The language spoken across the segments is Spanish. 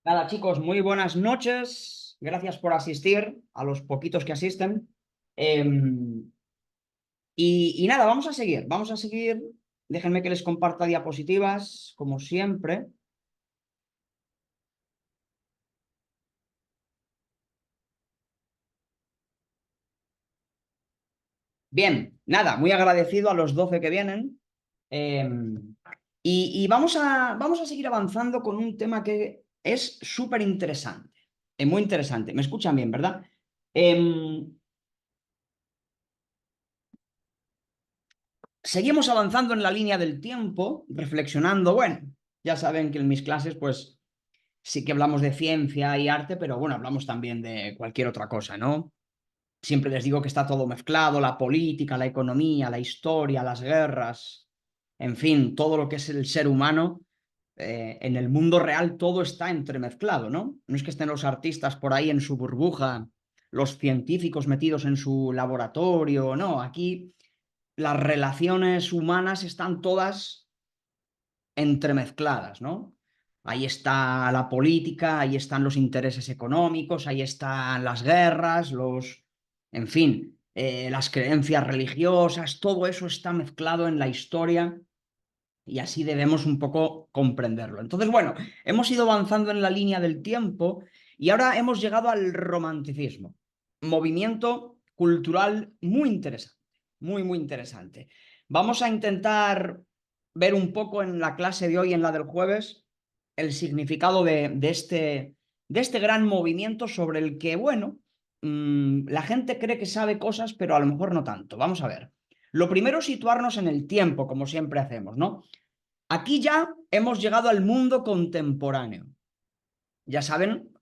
Nada, chicos, muy buenas noches. Gracias por asistir, a los poquitos que asisten. Y nada, vamos a seguir. Déjenme que les comparta diapositivas, como siempre. Bien, nada, muy agradecido a los 12 que vienen. Y vamos a seguir avanzando con un tema que es súper interesante, muy interesante. Me escuchan bien, ¿verdad? Em, Seguimos avanzando en la línea del tiempo, reflexionando. Bueno, ya saben que en mis clases, pues sí que hablamos de ciencia y arte, pero bueno, hablamos también de cualquier otra cosa, ¿no? Siempre les digo que está todo mezclado, la política, la economía, la historia, las guerras, en fin, todo lo que es el ser humano. En el mundo real todo está entremezclado, ¿no? No es que estén los artistas por ahí en su burbuja, los científicos metidos en su laboratorio, no, aquí las relaciones humanas están todas entremezcladas, ¿no? Ahí está la política, ahí están los intereses económicos, ahí están las guerras, en fin, las creencias religiosas, todo eso está mezclado en la historia y así debemos un poco comprenderlo. Entonces, bueno, hemos ido avanzando en la línea del tiempo y ahora hemos llegado al romanticismo, movimiento cultural muy interesante, muy interesante. Vamos a intentar ver un poco en la clase de hoy, en la del jueves, el significado de este gran movimiento sobre el que, bueno, la gente cree que sabe cosas, pero a lo mejor no tanto. Vamos a ver. Lo primero, situarnos en el tiempo, como siempre hacemos, ¿no? Aquí ya hemos llegado al mundo contemporáneo. Ya saben,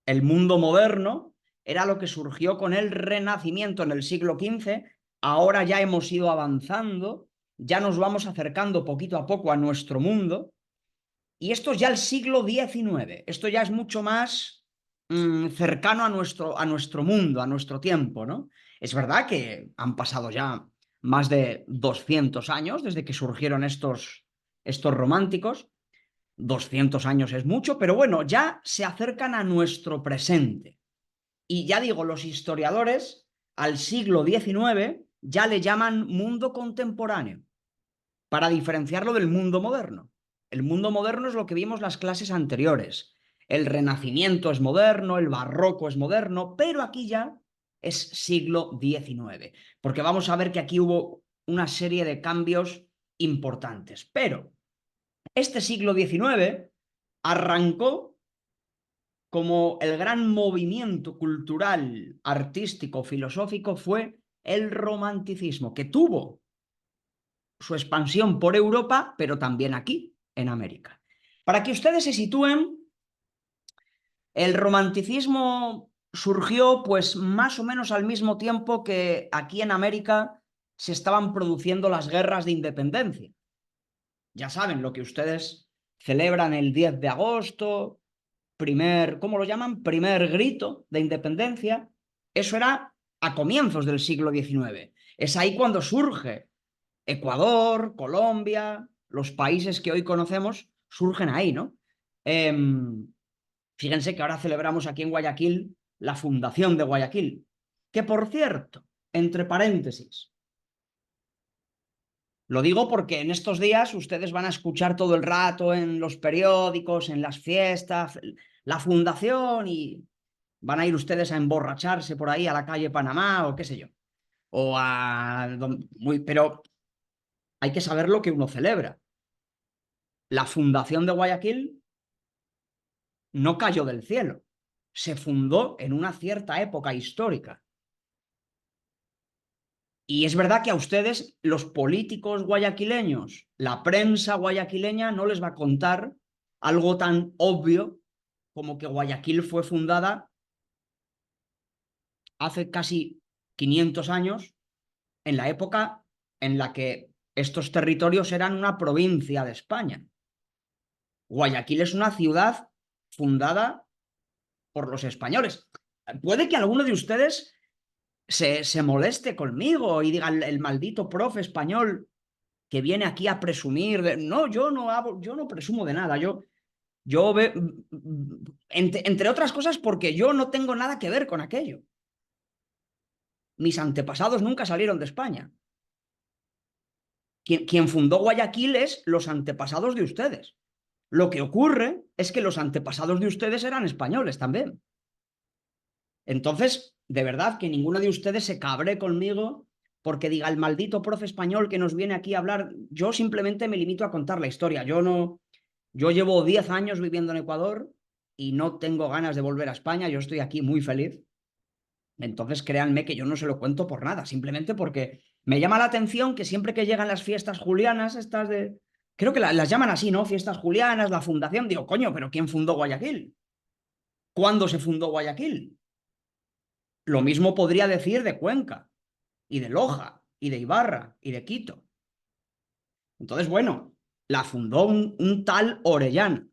el mundo moderno era lo que surgió con el Renacimiento en el siglo XV. Ahora ya hemos ido avanzando, ya nos vamos acercando poquito a poco a nuestro mundo. Y esto es ya el siglo XIX. Esto ya es mucho más cercano a nuestro mundo, a nuestro tiempo, ¿no? Es verdad que han pasado ya más de 200 años desde que surgieron estos románticos. 200 años es mucho, pero bueno, ya se acercan a nuestro presente. Y ya digo, los historiadores al siglo XIX ya le llaman mundo contemporáneo, para diferenciarlo del mundo moderno. El mundo moderno es lo que vimos las clases anteriores. El Renacimiento es moderno, el Barroco es moderno, pero aquí ya es siglo XIX, porque vamos a ver que aquí hubo una serie de cambios importantes. Pero este siglo XIX arrancó como el gran movimiento cultural, artístico, filosófico fue el romanticismo, que tuvo su expansión por Europa, pero también aquí, en América. Para que ustedes se sitúen, el romanticismo surgió pues más o menos al mismo tiempo que aquí en América se estaban produciendo las guerras de independencia. Ya saben, lo que ustedes celebran el 10 de agosto, ¿cómo lo llaman? Primer grito de independencia. Eso era a comienzos del siglo XIX. Es ahí cuando surge Ecuador, Colombia, los países que hoy conocemos, surgen ahí, ¿no? Fíjense que ahora celebramos aquí en Guayaquil la fundación de Guayaquil, que por cierto, entre paréntesis, lo digo porque en estos días ustedes van a escuchar todo el rato en los periódicos, en las fiestas, la fundación y van a ir ustedes a emborracharse por ahí a la calle Panamá o qué sé yo. Pero hay que saber lo que uno celebra. La fundación de Guayaquil no cayó del cielo, se fundó en una cierta época histórica. Y es verdad que a ustedes, los políticos guayaquileños, la prensa guayaquileña no les va a contar algo tan obvio como que Guayaquil fue fundada hace casi 500 años, en la época en la que estos territorios eran una provincia de España. Guayaquil es una ciudad fundada por los españoles. Puede que alguno de ustedes se moleste conmigo y diga el maldito profe español que viene aquí a presumir de... No, yo no presumo de nada. Yo, entre otras cosas, porque yo no tengo nada que ver con aquello. Mis antepasados nunca salieron de España. Quien fundó Guayaquil es los antepasados de ustedes. Lo que ocurre es que los antepasados de ustedes eran españoles también. Entonces, de verdad que ninguno de ustedes se cabre conmigo porque diga el maldito profe español que nos viene aquí a hablar. Yo simplemente me limito a contar la historia. Yo llevo 10 años viviendo en Ecuador y no tengo ganas de volver a España. Yo estoy aquí muy feliz. Entonces, créanme que yo no se lo cuento por nada, simplemente porque me llama la atención que siempre que llegan las fiestas julianas, estas de... Creo que las llaman así, ¿no? Fiestas julianas, la fundación. Digo, coño, pero ¿quién fundó Guayaquil? ¿Cuándo se fundó Guayaquil? Lo mismo podría decir de Cuenca, y de Loja, y de Ibarra, y de Quito. Entonces, bueno, la fundó un tal Orellana.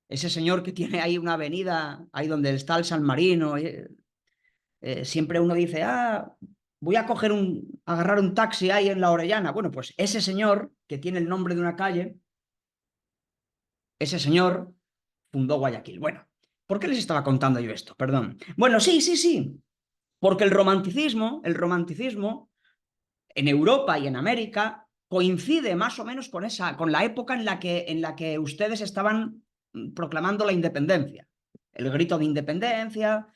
Ese señor que tiene ahí una avenida, ahí donde está el San Marino, siempre uno dice, voy a agarrar un taxi ahí en la Orellana. Bueno, pues ese señor, que tiene el nombre de una calle, ese señor fundó Guayaquil. Bueno, ¿por qué les estaba contando yo esto? Perdón. Bueno, sí, sí, sí. Porque el romanticismo en Europa y en América coincide más o menos con la época en la que ustedes estaban proclamando la independencia. El grito de independencia,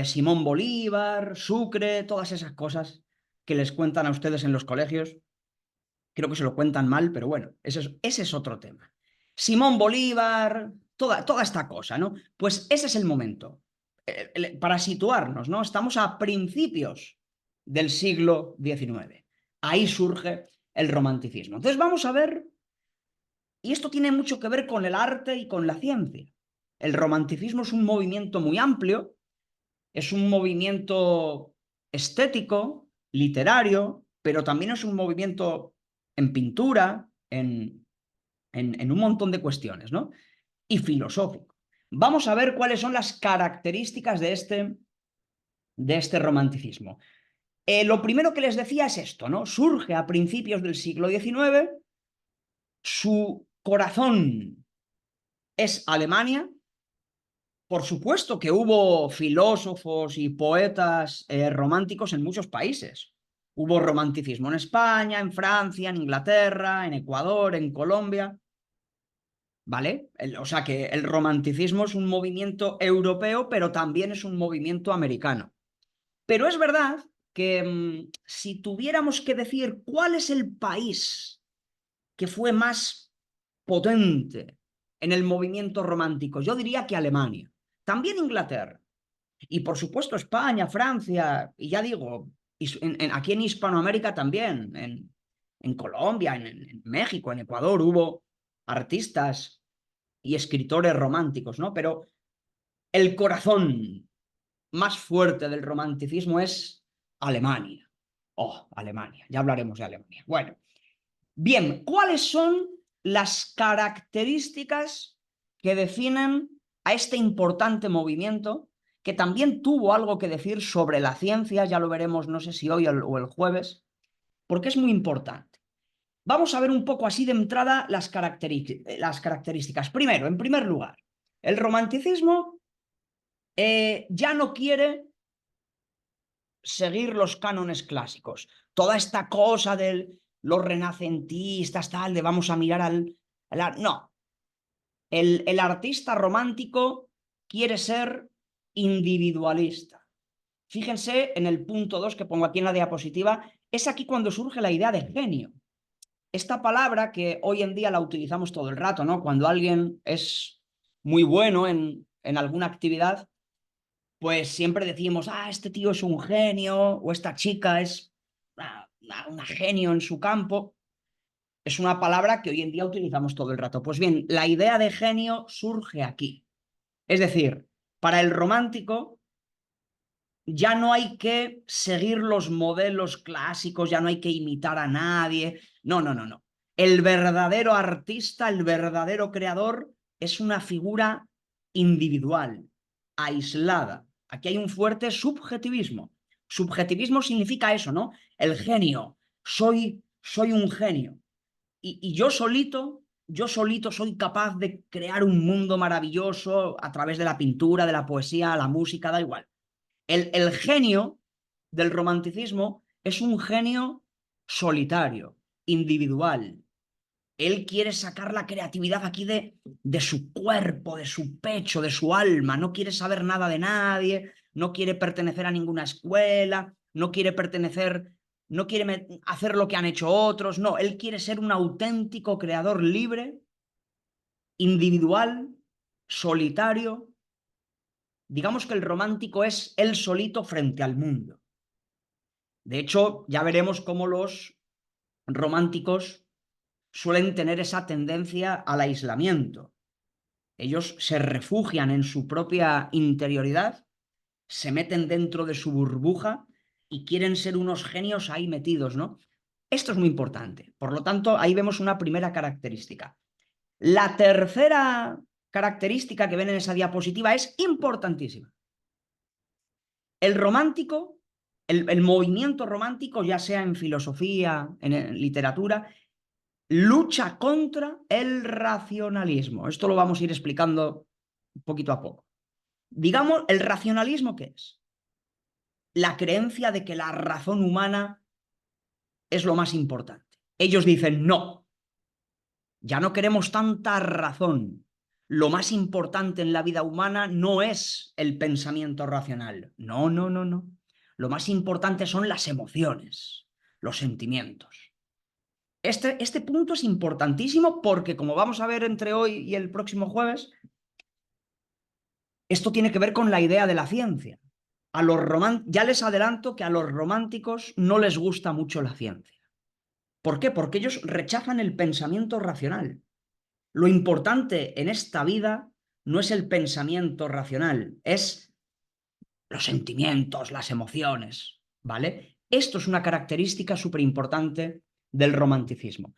Simón Bolívar, Sucre, todas esas cosas que les cuentan a ustedes en los colegios. Creo que se lo cuentan mal, pero bueno, ese es otro tema. Simón Bolívar, toda esta cosa, ¿no? Pues ese es el momento. Para situarnos, ¿no? Estamos a principios del siglo XIX. Ahí surge el romanticismo. Entonces vamos a ver, y esto tiene mucho que ver con el arte y con la ciencia. El romanticismo es un movimiento muy amplio, es un movimiento estético, literario, pero también es un movimiento en pintura, en un montón de cuestiones, ¿no? Y filosófico. Vamos a ver cuáles son las características de este romanticismo. Lo primero que les decía es esto, ¿no? Surge a principios del siglo XIX, su corazón es Alemania. Por supuesto que hubo filósofos y poetas románticos en muchos países. Hubo romanticismo en España, en Francia, en Inglaterra, en Ecuador, en Colombia, ¿vale? O sea que el romanticismo es un movimiento europeo, pero también es un movimiento americano. Pero es verdad que si tuviéramos que decir cuál es el país que fue más potente en el movimiento romántico, yo diría que Alemania, también Inglaterra, y por supuesto España, Francia, y ya digo, aquí en Hispanoamérica también, en Colombia, en México, en Ecuador, hubo artistas y escritores románticos, ¿no? Pero el corazón más fuerte del romanticismo es Alemania. Oh, Alemania, ya hablaremos de Alemania. Bueno, bien, ¿cuáles son las características que definen a este importante movimiento que también tuvo algo que decir sobre la ciencia? Ya lo veremos, no sé si hoy o el jueves, porque es muy importante. Vamos a ver un poco así de entrada las características. Primero, en primer lugar, el romanticismo ya no quiere seguir los cánones clásicos. Toda esta cosa de los renacentistas, tal, de vamos a mirar no, el artista romántico quiere ser individualista. Fíjense en el punto 2 que pongo aquí en la diapositiva, es aquí cuando surge la idea de genio. Esta palabra que hoy en día la utilizamos todo el rato, ¿no? Cuando alguien es muy bueno en alguna actividad, pues siempre decimos, este tío es un genio, o esta chica es una genio en su campo. Es una palabra que hoy en día utilizamos todo el rato. Pues bien, la idea de genio surge aquí. Es decir, para el romántico ya no hay que seguir los modelos clásicos, ya no hay que imitar a nadie. No, no, no, no. El verdadero artista, el verdadero creador es una figura individual, aislada. Aquí hay un fuerte subjetivismo. Subjetivismo significa eso, ¿no? El genio. Soy un genio. Y yo solito yo solito soy capaz de crear un mundo maravilloso a través de la pintura, de la poesía, la música, da igual. El genio del romanticismo es un genio solitario, individual. Él quiere sacar la creatividad aquí de su cuerpo, de su pecho, de su alma. No quiere saber nada de nadie, no quiere pertenecer a ninguna escuela, no quiere pertenecer, no quiere hacer lo que han hecho otros. No, él quiere ser un auténtico creador libre, individual, solitario. Digamos que el romántico es él solito frente al mundo. De hecho, ya veremos cómo los románticos suelen tener esa tendencia al aislamiento. Ellos se refugian en su propia interioridad, se meten dentro de su burbuja y quieren ser unos genios ahí metidos, ¿no? Esto es muy importante. Por lo tanto, ahí vemos una primera característica. La tercera característica que ven en esa diapositiva es importantísima. El romántico, el movimiento romántico, ya sea en filosofía, en literatura, lucha contra el racionalismo. Esto lo vamos a ir explicando poquito a poco. Digamos, ¿el racionalismo qué es? La creencia de que la razón humana es lo más importante. Ellos dicen, no, ya no queremos tanta razón. Lo más importante en la vida humana no es el pensamiento racional. No, no, no, no. Lo más importante son las emociones, los sentimientos. Este punto es importantísimo porque, como vamos a ver entre hoy y el próximo jueves, esto tiene que ver con la idea de la ciencia. Ya les adelanto que a los románticos no les gusta mucho la ciencia. ¿Por qué? Porque ellos rechazan el pensamiento racional. Lo importante en esta vida no es el pensamiento racional, es los sentimientos, las emociones, ¿vale? Esto es una característica súper importante del romanticismo.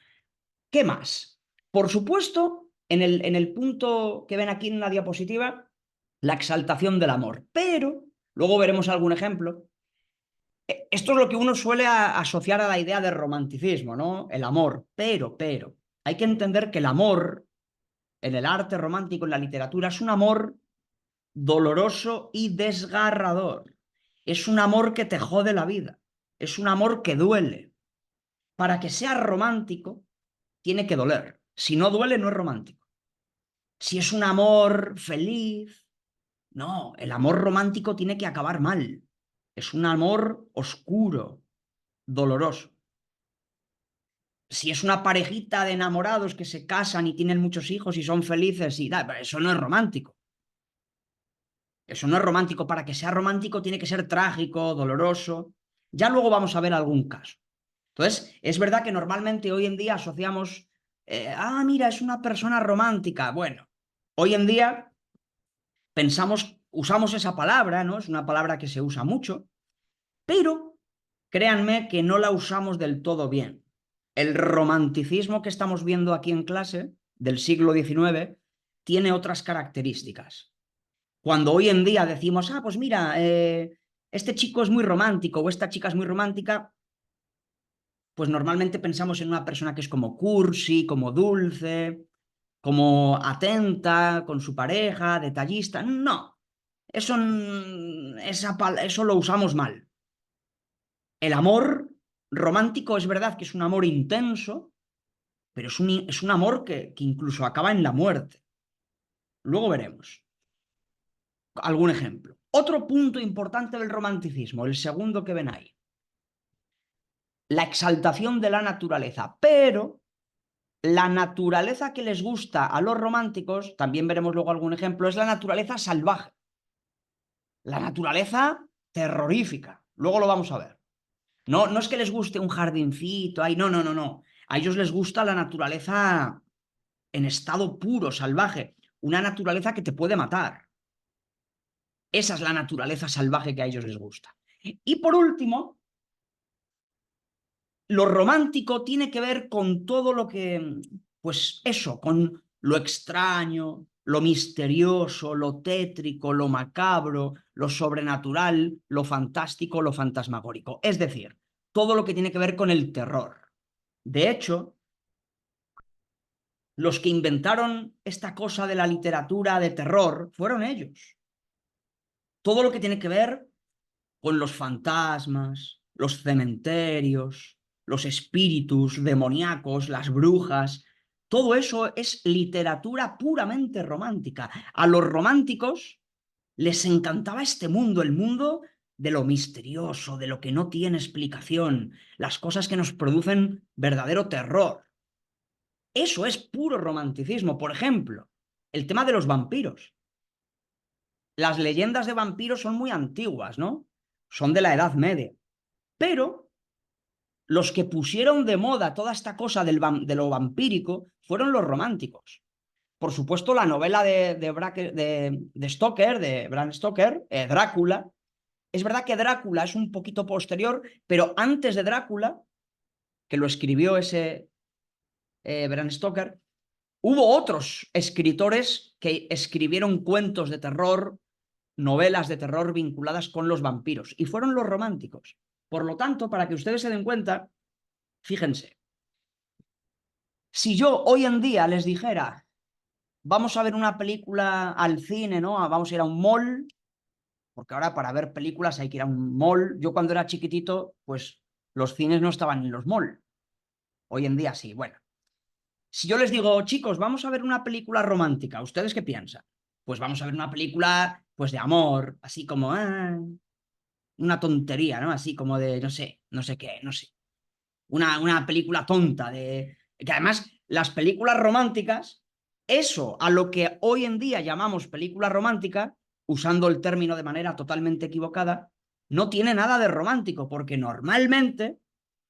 ¿Qué más? Por supuesto, en el punto que ven aquí en la diapositiva, la exaltación del amor. Pero, luego veremos algún ejemplo. Esto es lo que uno suele asociar a la idea de romanticismo, ¿no? El amor. Pero, hay que entender que el amor en el arte romántico, en la literatura, es un amor doloroso y desgarrador. Es un amor que te jode la vida. Es un amor que duele. Para que sea romántico, tiene que doler. Si no duele, no es romántico. Si es un amor feliz, no, el amor romántico tiene que acabar mal. Es un amor oscuro, doloroso. Si es una parejita de enamorados que se casan y tienen muchos hijos y son felices y da, eso no es romántico. Eso no es romántico. Para que sea romántico tiene que ser trágico, doloroso. Ya luego vamos a ver algún caso. Entonces, es verdad que normalmente hoy en día asociamos, mira, es una persona romántica. Bueno, hoy en día usamos esa palabra, ¿no? Es una palabra que se usa mucho, pero créanme que no la usamos del todo bien. El romanticismo que estamos viendo aquí en clase del siglo XIX tiene otras características. Cuando hoy en día decimos, pues mira, este chico es muy romántico o esta chica es muy romántica, pues normalmente pensamos en una persona que es como cursi, como dulce, como atenta con su pareja, detallista. No, eso lo usamos mal. El amor romántico es verdad que es un amor intenso, pero es un amor que incluso acaba en la muerte. Luego veremos algún ejemplo. Otro punto importante del romanticismo, el segundo que ven ahí, la exaltación de la naturaleza. Pero la naturaleza que les gusta a los románticos, también veremos luego algún ejemplo, es la naturaleza salvaje, la naturaleza terrorífica. Luego lo vamos a ver. No, no es que les guste un jardincito, ahí, no, no, no, no. A ellos les gusta la naturaleza en estado puro, salvaje, una naturaleza que te puede matar. Esa es la naturaleza salvaje que a ellos les gusta. Y por último, lo romántico tiene que ver con todo lo que, pues eso, con lo extraño, lo misterioso, lo tétrico, lo macabro, lo sobrenatural, lo fantástico, lo fantasmagórico. Es decir, todo lo que tiene que ver con el terror. De hecho, Los que inventaron esta cosa de la literatura de terror fueron ellos. Todo lo que tiene que ver con los fantasmas, los cementerios, los espíritus demoníacos, las brujas, todo eso es literatura puramente romántica. A los románticos les encantaba este mundo, el mundo de lo misterioso, de lo que no tiene explicación, las cosas que nos producen verdadero terror. Eso es puro romanticismo. Por ejemplo, el tema de los vampiros. Las leyendas de vampiros son muy antiguas, ¿no? Son de la Edad Media. Pero los que pusieron de moda toda esta cosa de lo vampírico fueron los románticos. Por supuesto, la novela de Stoker, de Bram Stoker, Drácula. Es verdad que Drácula es un poquito posterior, pero antes de Drácula, que lo escribió ese Bram Stoker, hubo otros escritores que escribieron cuentos de terror, novelas de terror vinculadas con los vampiros, y fueron los románticos. Por lo tanto, para que ustedes se den cuenta, fíjense, si yo hoy en día les dijera, vamos a ver una película al cine, ¿no? Vamos a ir a un mall, porque ahora para ver películas hay que ir a un mall. Yo cuando era chiquitito, pues los cines no estaban en los malls. Hoy en día sí. Bueno, si yo les digo, chicos, vamos a ver una película romántica, ¿ustedes qué piensan? Pues vamos a ver una película, pues de amor, así como, una tontería, ¿no? Así como de, no sé, no sé qué, no sé. Una película tonta de... Que además, las películas románticas, eso a lo que hoy en día llamamos película romántica, usando el término de manera totalmente equivocada, no tiene nada de romántico, porque normalmente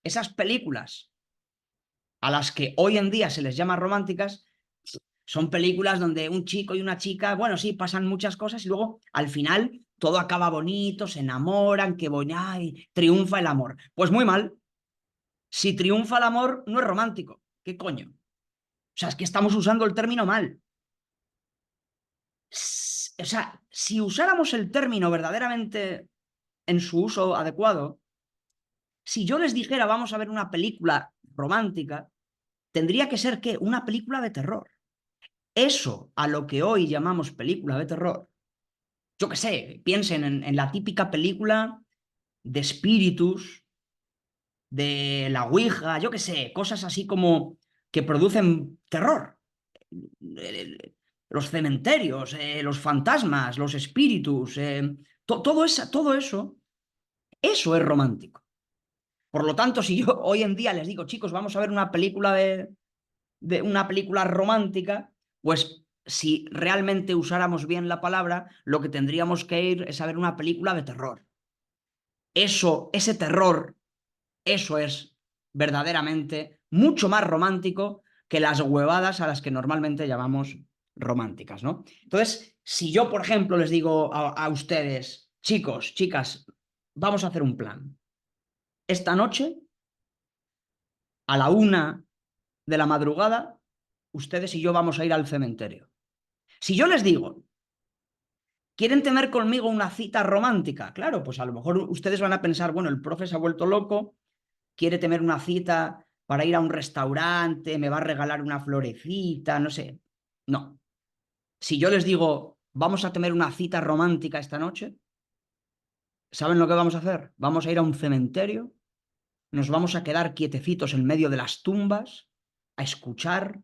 esas películas a las que hoy en día se les llama románticas son películas donde un chico y una chica, bueno, sí, pasan muchas cosas y luego al final todo acaba bonito, se enamoran, que ay, triunfa el amor. Pues muy mal. Si triunfa el amor, no es romántico. ¿Qué coño? O sea, es que estamos usando el término mal. O sea, si usáramos el término verdaderamente en su uso adecuado, si yo les dijera vamos a ver una película romántica, tendría que ser ¿qué? Una película de terror. Eso a lo que hoy llamamos película de terror, yo qué sé, piensen en la típica película de espíritus, de la Ouija, yo qué sé, cosas así como que producen terror. Los cementerios, los fantasmas, los espíritus, todo eso, eso es romántico. Por lo tanto, si yo hoy en día les digo, chicos, vamos a ver una película de una película romántica, pues si realmente usáramos bien la palabra, lo que tendríamos que ir es a ver una película de terror. Eso, ese terror, eso es verdaderamente mucho más romántico que las huevadas a las que normalmente llamamos románticas, ¿no? Entonces, si yo, por ejemplo, les digo a ustedes, chicos, chicas, vamos a hacer un plan. Esta noche, a la 1 de la madrugada, ustedes y yo vamos a ir al cementerio. Si yo les digo, ¿quieren tener conmigo una cita romántica? Claro, pues a lo mejor ustedes van a pensar, bueno, el profe se ha vuelto loco, quiere tener una cita para ir a un restaurante, me va a regalar una florecita, no sé. No. Si yo les digo, vamos a tener una cita romántica esta noche, ¿saben lo que vamos a hacer? Vamos a ir a un cementerio, nos vamos a quedar quietecitos en medio de las tumbas a escuchar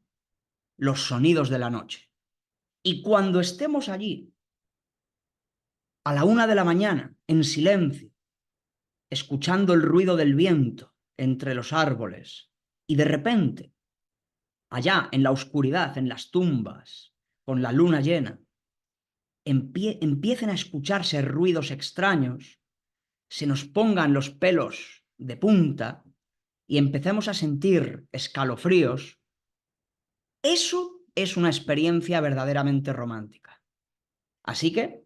los sonidos de la noche. Y cuando estemos allí, a la 1 de la mañana, en silencio, escuchando el ruido del viento entre los árboles, y de repente, allá en la oscuridad, en las tumbas, con la luna llena, empiecen a escucharse ruidos extraños, se nos pongan los pelos de punta y empecemos a sentir escalofríos, eso es una experiencia verdaderamente romántica. Así que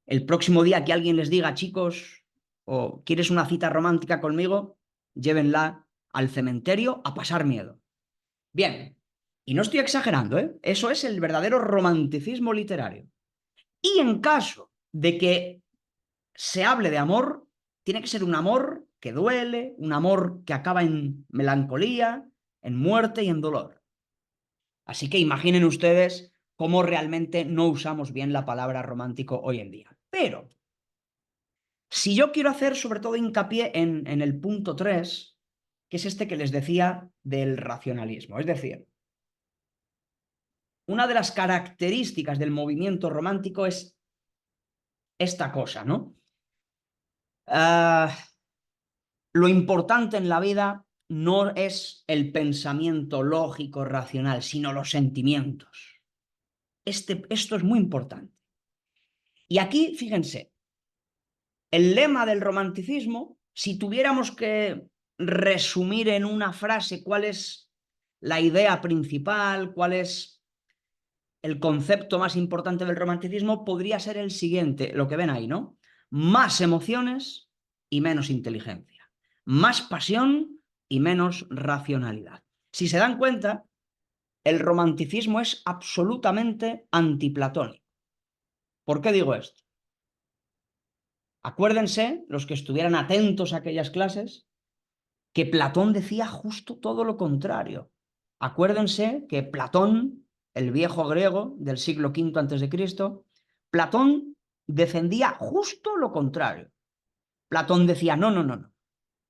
el próximo día que alguien les diga, chicos, o quieres una cita romántica conmigo, llévenla al cementerio a pasar miedo. Bien, y no estoy exagerando, ¿eh? Eso es el verdadero romanticismo literario. Y en caso de que se hable de amor, tiene que ser un amor que duele, un amor que acaba en melancolía, en muerte y en dolor. Así que imaginen ustedes cómo realmente no usamos bien la palabra romántico hoy en día. Pero si yo quiero hacer sobre todo hincapié en el punto 3, que es este que les decía del racionalismo, es decir, una de las características del movimiento romántico es esta cosa, ¿no? Lo importante en la vida no es el pensamiento lógico, racional, sino los sentimientos. Esto es muy importante. Y aquí, fíjense, el lema del romanticismo, si tuviéramos que resumir en una frase cuál es la idea principal, cuál es el concepto más importante del romanticismo, podría ser el siguiente, lo que ven ahí, ¿no? Más emociones y menos inteligencia. Más pasión y menos racionalidad. Si se dan cuenta, el romanticismo es absolutamente antiplatónico. ¿Por qué digo esto? Acuérdense, los que estuvieran atentos a aquellas clases, que Platón decía justo todo lo contrario. Acuérdense que Platón, el viejo griego del siglo V antes de Cristo, Platón defendía justo lo contrario. Platón decía, no, no, no, no.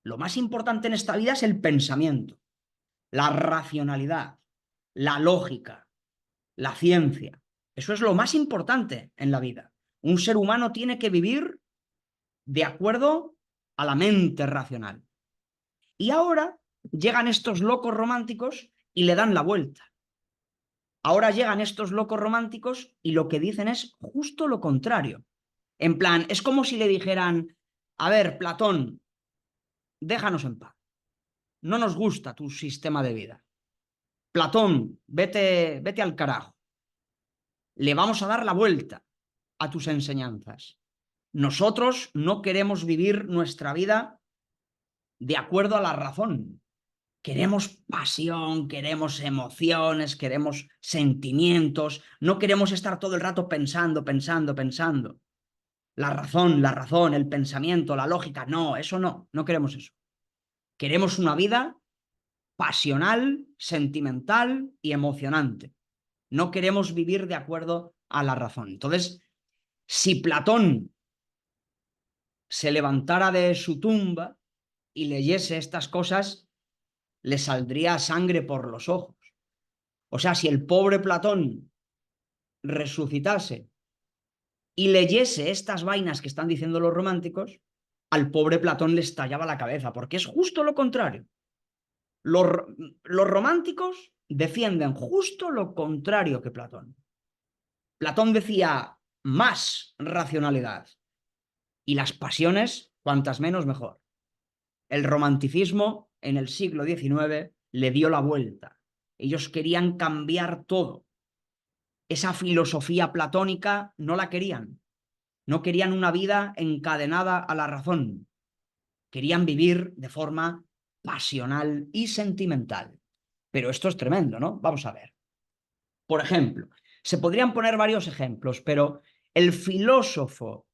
Lo más importante en esta vida es el pensamiento, la racionalidad, la lógica, la ciencia. Eso es lo más importante en la vida. Un ser humano tiene que vivir de acuerdo a la mente racional. Y ahora llegan estos locos románticos y le dan la vuelta. Ahora llegan estos locos románticos y lo que dicen es justo lo contrario. En plan, es como si le dijeran, a ver, Platón, déjanos en paz. No nos gusta tu sistema de vida. Platón, vete al carajo. Le vamos a dar la vuelta a tus enseñanzas. Nosotros no queremos vivir nuestra vida de acuerdo a la razón. Queremos pasión, queremos emociones, queremos sentimientos, no queremos estar todo el rato pensando, pensando, pensando. La razón, el pensamiento, la lógica, no, eso no, no queremos eso. Queremos una vida pasional, sentimental y emocionante. No queremos vivir de acuerdo a la razón. Entonces, si Platón se levantara de su tumba y leyese estas cosas, le saldría sangre por los ojos. O sea, si el pobre Platón resucitase y leyese estas vainas que están diciendo los románticos, al pobre Platón le estallaba la cabeza, porque es justo lo contrario. Los, los románticos defienden justo lo contrario que Platón. Platón decía más racionalidad y las pasiones, cuantas menos mejor. El romanticismo en el siglo XIX le dio la vuelta. Ellos querían cambiar todo. Esa filosofía platónica no la querían. No querían una vida encadenada a la razón. Querían vivir de forma pasional y sentimental. Pero esto es tremendo, ¿no? Vamos a ver. Por ejemplo, se podrían poner varios ejemplos, pero el filósofo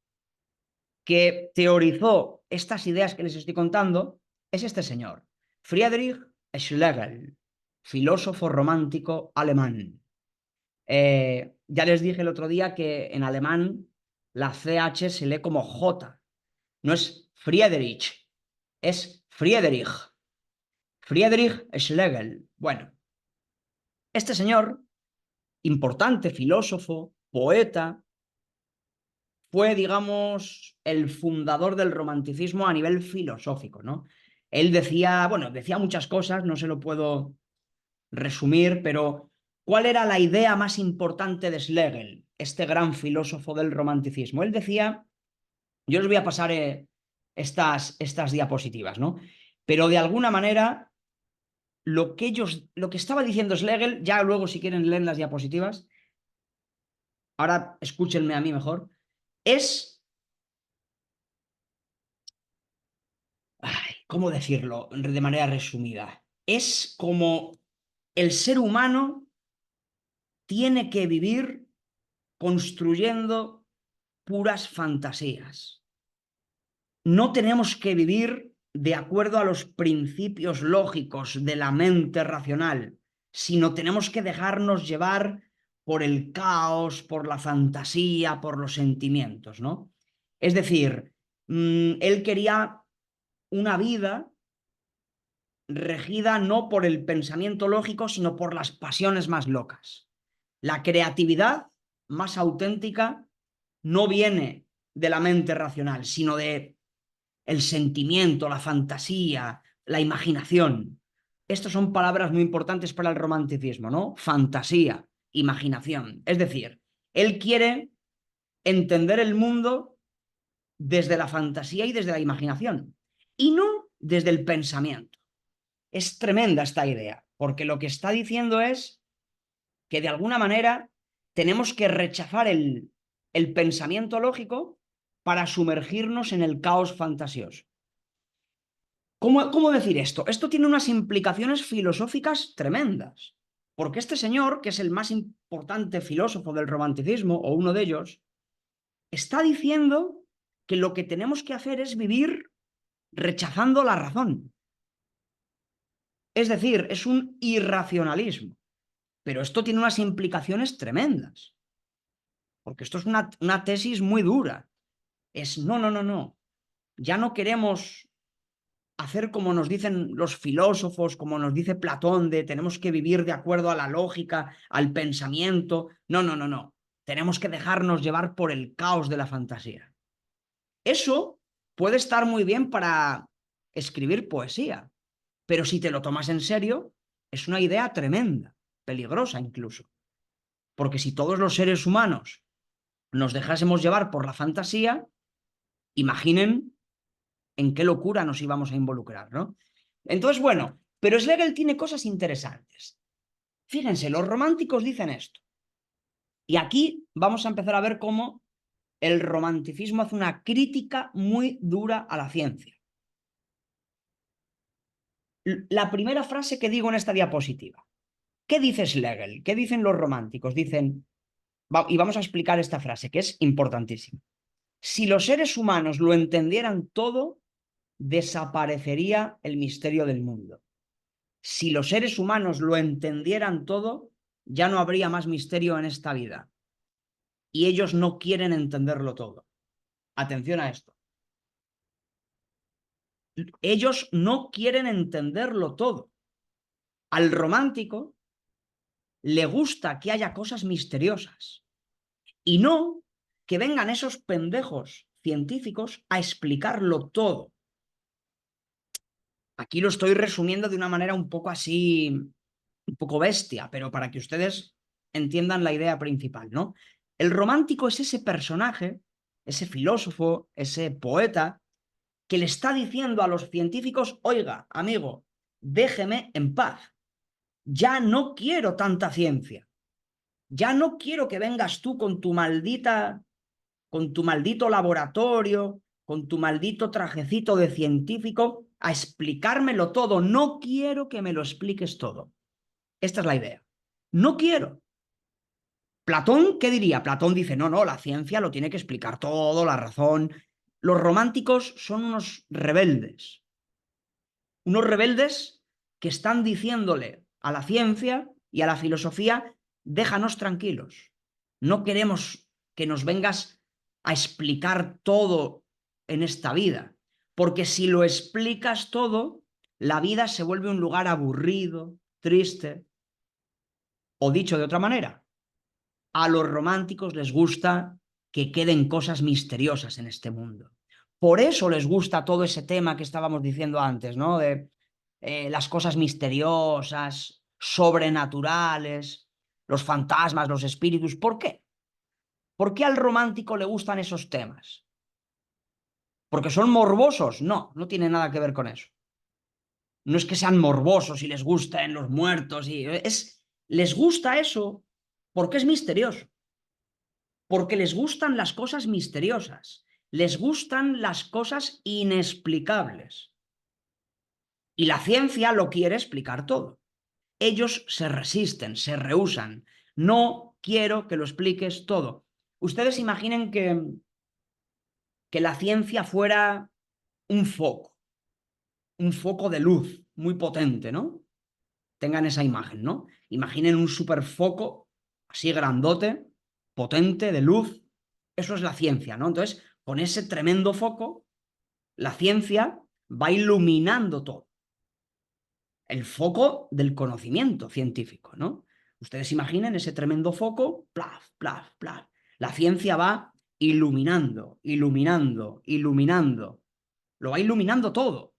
que teorizó estas ideas que les estoy contando es este señor, Friedrich Schlegel, filósofo romántico alemán. Ya les dije el otro día que en alemán la CH se lee como J. No es Friedrich, es Friedrich. Friedrich Schlegel. Bueno, este señor, importante filósofo, poeta, fue, digamos, el fundador del romanticismo a nivel filosófico, ¿no? Él decía, bueno, decía muchas cosas, no se lo puedo resumir, pero ¿cuál era la idea más importante de Schlegel, este gran filósofo del romanticismo? Él decía, yo os voy a pasar estas diapositivas, ¿no? Pero de alguna manera, lo que estaba diciendo Schlegel, ya luego si quieren leen las diapositivas, ahora escúchenme a mí mejor, es, ay, ¿cómo decirlo de manera resumida? Es como el ser humano tiene que vivir construyendo puras fantasías. No tenemos que vivir de acuerdo a los principios lógicos de la mente racional. sino tenemos que dejarnos llevar por el caos, por la fantasía, por los sentimientos, ¿no? Es decir, él quería una vida regida no por el pensamiento lógico, sino por las pasiones más locas. La creatividad más auténtica no viene de la mente racional, sino de el sentimiento, la fantasía, la imaginación. Estas son palabras muy importantes para el romanticismo, ¿no? Fantasía, imaginación. Es decir, él quiere entender el mundo desde la fantasía y desde la imaginación, y no desde el pensamiento. Es tremenda esta idea, porque lo que está diciendo es que de alguna manera tenemos que rechazar el pensamiento lógico para sumergirnos en el caos fantasioso. ¿Cómo decir esto? Esto tiene unas implicaciones filosóficas tremendas, porque este señor, que es el más importante filósofo del romanticismo, o uno de ellos, está diciendo que lo que tenemos que hacer es vivir rechazando la razón. Es decir, es un irracionalismo. Pero esto tiene unas implicaciones tremendas, porque esto es una tesis muy dura. Es no, no, no, no. Ya no queremos hacer como nos dicen los filósofos, como nos dice Platón, de tenemos que vivir de acuerdo a la lógica, al pensamiento. No, no, no, no. Tenemos que dejarnos llevar por el caos de la fantasía. Eso puede estar muy bien para escribir poesía, pero si te lo tomas en serio, es una idea tremenda, peligrosa incluso. Porque si todos los seres humanos nos dejásemos llevar por la fantasía, imaginen en qué locura nos íbamos a involucrar, ¿no? Entonces, bueno, pero Schlegel tiene cosas interesantes. Fíjense, los románticos dicen esto. Y aquí vamos a empezar a ver cómo el romanticismo hace una crítica muy dura a la ciencia. La primera frase que digo en esta diapositiva. ¿Qué dice Schlegel? ¿Qué dicen los románticos? Dicen, y vamos a explicar esta frase, que es importantísima. Si los seres humanos lo entendieran todo, desaparecería el misterio del mundo. Si los seres humanos lo entendieran todo, ya no habría más misterio en esta vida. Y ellos no quieren entenderlo todo. Atención a esto. Ellos no quieren entenderlo todo. Al romántico le gusta que haya cosas misteriosas y no que vengan esos pendejos científicos a explicarlo todo. Aquí lo estoy resumiendo de una manera un poco así, un poco bestia, pero para que ustedes entiendan la idea principal, ¿no? El romántico es ese personaje, ese filósofo, ese poeta, que le está diciendo a los científicos, oiga, amigo, déjeme en paz. Ya no quiero tanta ciencia. Ya no quiero que vengas tú con tu maldito laboratorio, con tu maldito trajecito de científico a explicármelo todo. No quiero que me lo expliques todo. Esta es la idea. No quiero. Platón, ¿qué diría? Platón dice, no, no, la ciencia lo tiene que explicar todo, la razón. Los románticos son unos rebeldes que están diciéndole a la ciencia y a la filosofía, déjanos tranquilos. No queremos que nos vengas a explicar todo en esta vida, porque si lo explicas todo, la vida se vuelve un lugar aburrido, triste, o dicho de otra manera, a los románticos les gusta que queden cosas misteriosas en este mundo. Por eso les gusta todo ese tema que estábamos diciendo antes, ¿no? De las cosas misteriosas, sobrenaturales, los fantasmas, los espíritus. ¿Por qué? ¿Por qué al romántico le gustan esos temas? ¿Porque son morbosos? No, no tiene nada que ver con eso. No es que sean morbosos y les gusten los muertos les gusta eso porque es misterioso. Porque les gustan las cosas misteriosas, les gustan las cosas inexplicables. Y la ciencia lo quiere explicar todo. Ellos se resisten, se rehúsan. No quiero que lo expliques todo. Ustedes imaginen que la ciencia fuera un foco de luz muy potente, ¿no? tengan esa imagen, ¿no? Imaginen un superfoco así grandote, potente, de luz. Eso es la ciencia, ¿no? Entonces, con ese tremendo foco, la ciencia va iluminando todo. El foco del conocimiento científico, ¿no? Ustedes imaginen ese tremendo foco, plaf, plaf, plaf. La ciencia va iluminando, iluminando, iluminando. Lo va iluminando todo.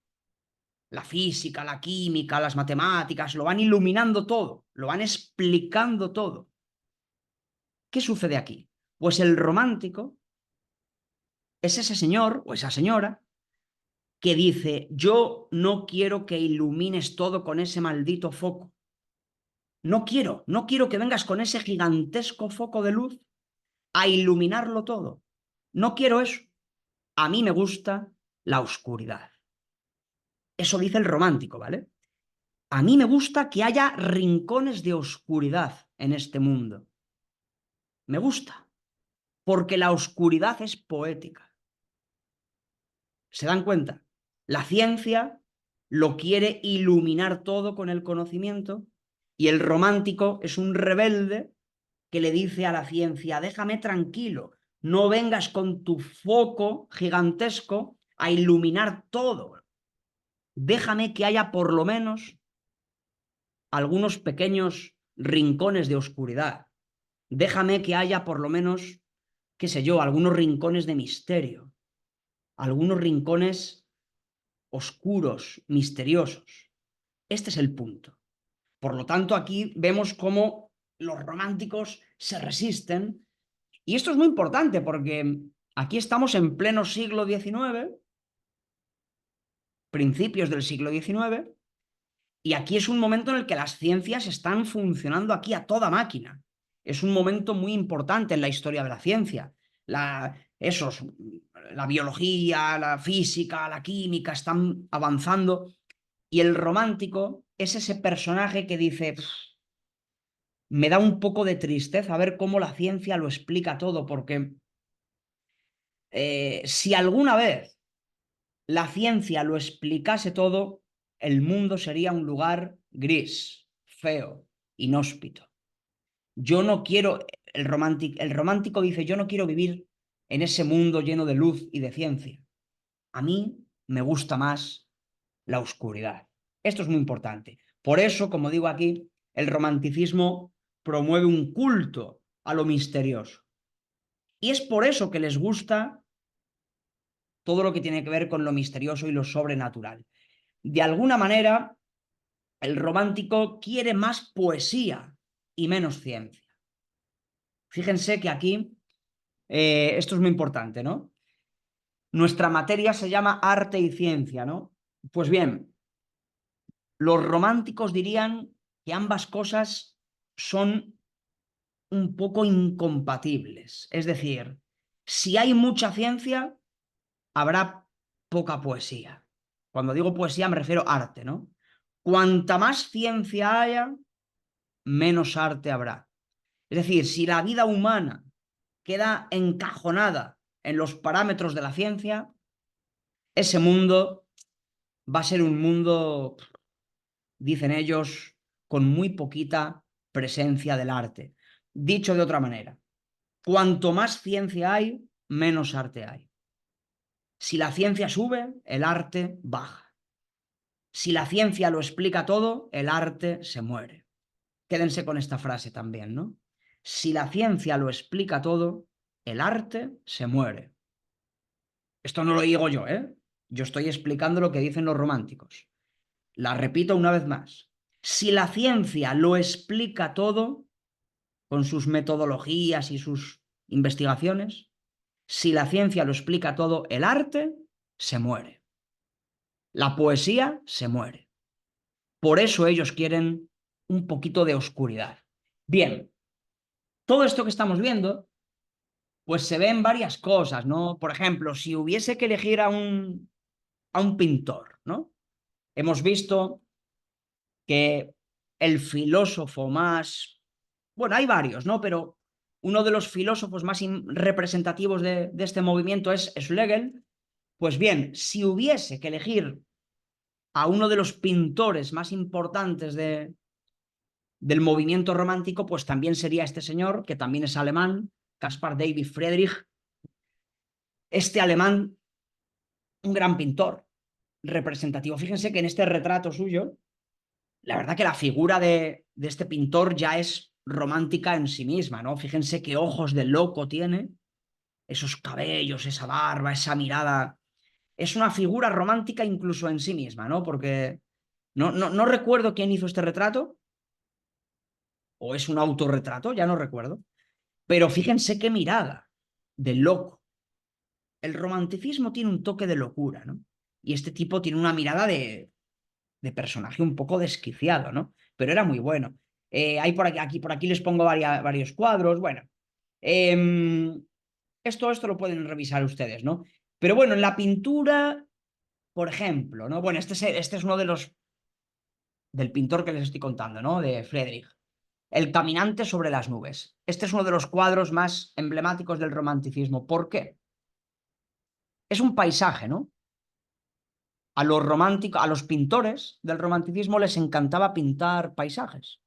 La física, la química, las matemáticas, lo van iluminando todo, lo van explicando todo. ¿Qué sucede aquí? Pues el romántico es ese señor o esa señora que dice, yo no quiero que ilumines todo con ese maldito foco. No quiero que vengas con ese gigantesco foco de luz a iluminarlo todo. No quiero eso. A mí me gusta la oscuridad. Eso dice el romántico, ¿vale? A mí me gusta que haya rincones de oscuridad en este mundo. Me gusta, porque la oscuridad es poética. ¿Se dan cuenta? La ciencia lo quiere iluminar todo con el conocimiento y el romántico es un rebelde que le dice a la ciencia, déjame tranquilo, no vengas con tu foco gigantesco a iluminar todo. Déjame que haya por lo menos algunos pequeños rincones de oscuridad. Déjame que haya por lo menos, qué sé yo, algunos rincones de misterio, algunos rincones oscuros, misteriosos. Este es el punto. Por lo tanto, aquí vemos cómo los románticos se resisten. Y esto es muy importante porque aquí estamos en pleno siglo XIX, principios del siglo XIX, y aquí es un momento en el que las ciencias están funcionando aquí a toda máquina. Es un momento muy importante en la historia de la ciencia. La biología, la física, la química están avanzando y el romántico es ese personaje que dice, me da un poco de tristeza ver cómo la ciencia lo explica todo, porque si alguna vez la ciencia lo explicase todo, el mundo sería un lugar gris, feo, inhóspito. Yo no quiero, el romántico dice, yo no quiero vivir en ese mundo lleno de luz y de ciencia. A mí me gusta más la oscuridad. Esto es muy importante. Por eso, como digo aquí, el romanticismo promueve un culto a lo misterioso. Y es por eso que les gusta todo lo que tiene que ver con lo misterioso y lo sobrenatural. De alguna manera, el romántico quiere más poesía y menos ciencia. Fíjense que aquí, esto es muy importante, ¿no? Nuestra materia se llama arte y ciencia, ¿no? Pues bien, los románticos dirían que ambas cosas son un poco incompatibles. Es decir, si hay mucha ciencia, habrá poca poesía. Cuando digo poesía me refiero a arte, ¿no? Cuanta más ciencia haya, menos arte habrá. Es decir, si la vida humana queda encajonada en los parámetros de la ciencia, ese mundo va a ser un mundo, dicen ellos, con muy poquita presencia del arte. Dicho de otra manera, cuanto más ciencia hay, menos arte hay. Si la ciencia sube, el arte baja. Si la ciencia lo explica todo, el arte se muere. Quédense con esta frase también, ¿no? Si la ciencia lo explica todo, el arte se muere. Esto no lo digo yo, ¿eh? Yo estoy explicando lo que dicen los románticos. La repito una vez más. Si la ciencia lo explica todo, con sus metodologías y sus investigaciones, si la ciencia lo explica todo, el arte se muere. La poesía se muere. Por eso ellos quieren un poquito de oscuridad. Bien, todo esto que estamos viendo, pues se ven varias cosas, ¿no? Por ejemplo, si hubiese que elegir a un pintor, ¿no? Hemos visto que el filósofo más, bueno, hay varios, ¿no? Pero uno de los filósofos más representativos de este movimiento es Schlegel. Pues bien, si hubiese que elegir a uno de los pintores más importantes del movimiento romántico, pues también sería este señor, que también es alemán, Caspar David Friedrich. Este alemán, un gran pintor representativo. Fíjense que en este retrato suyo, la verdad que la figura de este pintor ya es romántica en sí misma, ¿no? Fíjense qué ojos de loco tiene, esos cabellos, esa barba, esa mirada. Es una figura romántica incluso en sí misma, ¿no? Porque no recuerdo quién hizo este retrato, o es un autorretrato, ya no recuerdo, pero fíjense qué mirada de loco. El romanticismo tiene un toque de locura, ¿no? Y este tipo tiene una mirada de personaje un poco desquiciado, ¿no? Pero era muy bueno. Hay por aquí les pongo varios cuadros, bueno. Eh, esto lo pueden revisar ustedes, ¿no? Pero bueno, en la pintura, por ejemplo, ¿no? Bueno, este es uno de los del pintor que les estoy contando, ¿no? De Friedrich. El caminante sobre las nubes. Este es uno de los cuadros más emblemáticos del romanticismo. ¿Por qué? Es un paisaje, ¿no? A los románticos, a los pintores del romanticismo les encantaba pintar paisajes.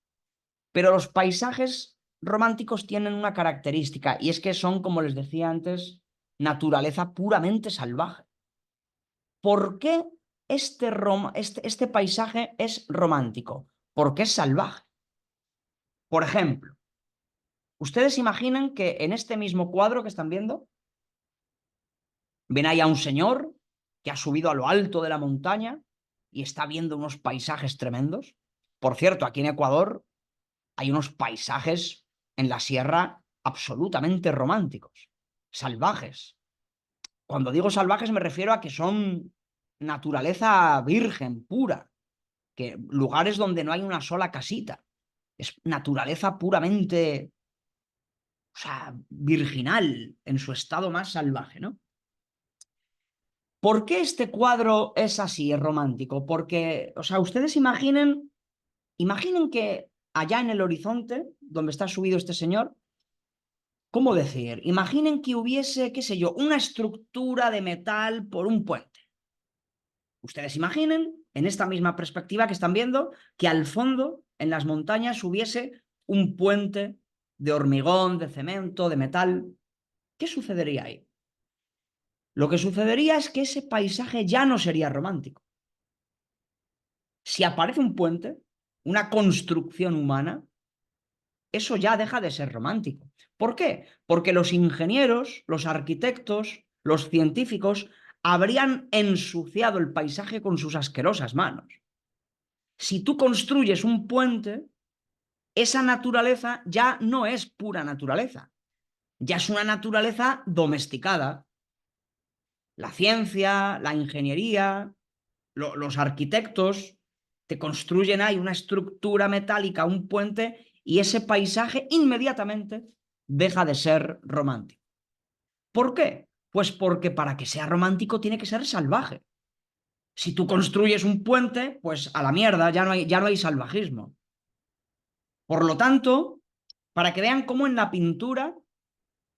Pero los paisajes románticos tienen una característica y es que son, como les decía antes, naturaleza puramente salvaje. ¿Por qué este paisaje es romántico? Porque es salvaje. Por ejemplo, ustedes imaginan que en este mismo cuadro que están viendo, ven ahí a un señor que ha subido a lo alto de la montaña y está viendo unos paisajes tremendos. Por cierto, aquí en Ecuador hay unos paisajes en la sierra absolutamente románticos, salvajes. Cuando digo salvajes me refiero a que son naturaleza virgen, pura, que lugares donde no hay una sola casita. Es naturaleza puramente, o sea, virginal en su estado más salvaje, ¿no? ¿Por qué este cuadro es así, es romántico? Porque, o sea, ustedes imaginen que allá en el horizonte, donde está subido este señor, ¿cómo decir? Imaginen que hubiese, qué sé yo, una estructura de metal por un puente. Ustedes imaginen, en esta misma perspectiva que están viendo, que al fondo, en las montañas, hubiese un puente de hormigón, de cemento, de metal. ¿Qué sucedería ahí? Lo que sucedería es que ese paisaje ya no sería romántico. Si aparece un puente, una construcción humana, eso ya deja de ser romántico. ¿Por qué? Porque los ingenieros, los arquitectos, los científicos habrían ensuciado el paisaje con sus asquerosas manos. Si tú construyes un puente, esa naturaleza ya no es pura naturaleza, ya es una naturaleza domesticada. La ciencia, la ingeniería, los arquitectos te construyen ahí una estructura metálica, un puente, y ese paisaje inmediatamente deja de ser romántico. ¿Por qué? Pues porque para que sea romántico tiene que ser salvaje. Si tú construyes un puente, pues a la mierda, ya no hay salvajismo. Por lo tanto, para que vean cómo en la pintura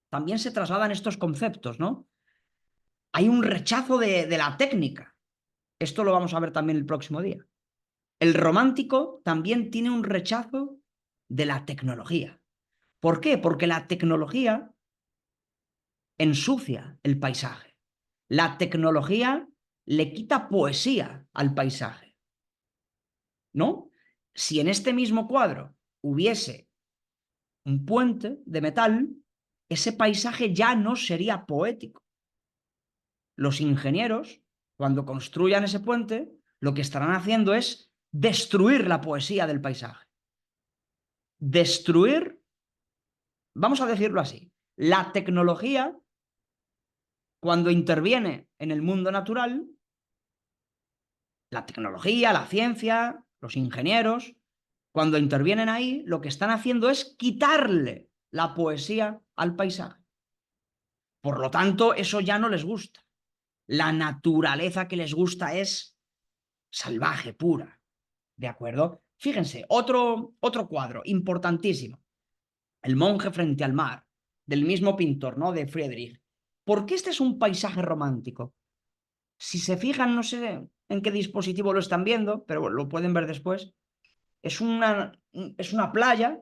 también se trasladan estos conceptos, ¿no? Hay un rechazo de la técnica. Esto lo vamos a ver también el próximo día. El romántico también tiene un rechazo de la tecnología. ¿Por qué? Porque la tecnología ensucia el paisaje. La tecnología le quita poesía al paisaje, ¿no? Si en este mismo cuadro hubiese un puente de metal, ese paisaje ya no sería poético. Los ingenieros, cuando construyan ese puente, lo que estarán haciendo es destruir la poesía del paisaje. Destruir, vamos a decirlo así, la tecnología, cuando interviene en el mundo natural, la tecnología, la ciencia, los ingenieros, cuando intervienen ahí, lo que están haciendo es quitarle la poesía al paisaje. Por lo tanto, eso ya no les gusta. La naturaleza que les gusta es salvaje, pura. ¿De acuerdo? Fíjense, otro cuadro importantísimo. El monje frente al mar, del mismo pintor, ¿no? De Friedrich. ¿Por qué este es un paisaje romántico? Si se fijan, no sé en qué dispositivo lo están viendo, pero lo pueden ver después. Es es una playa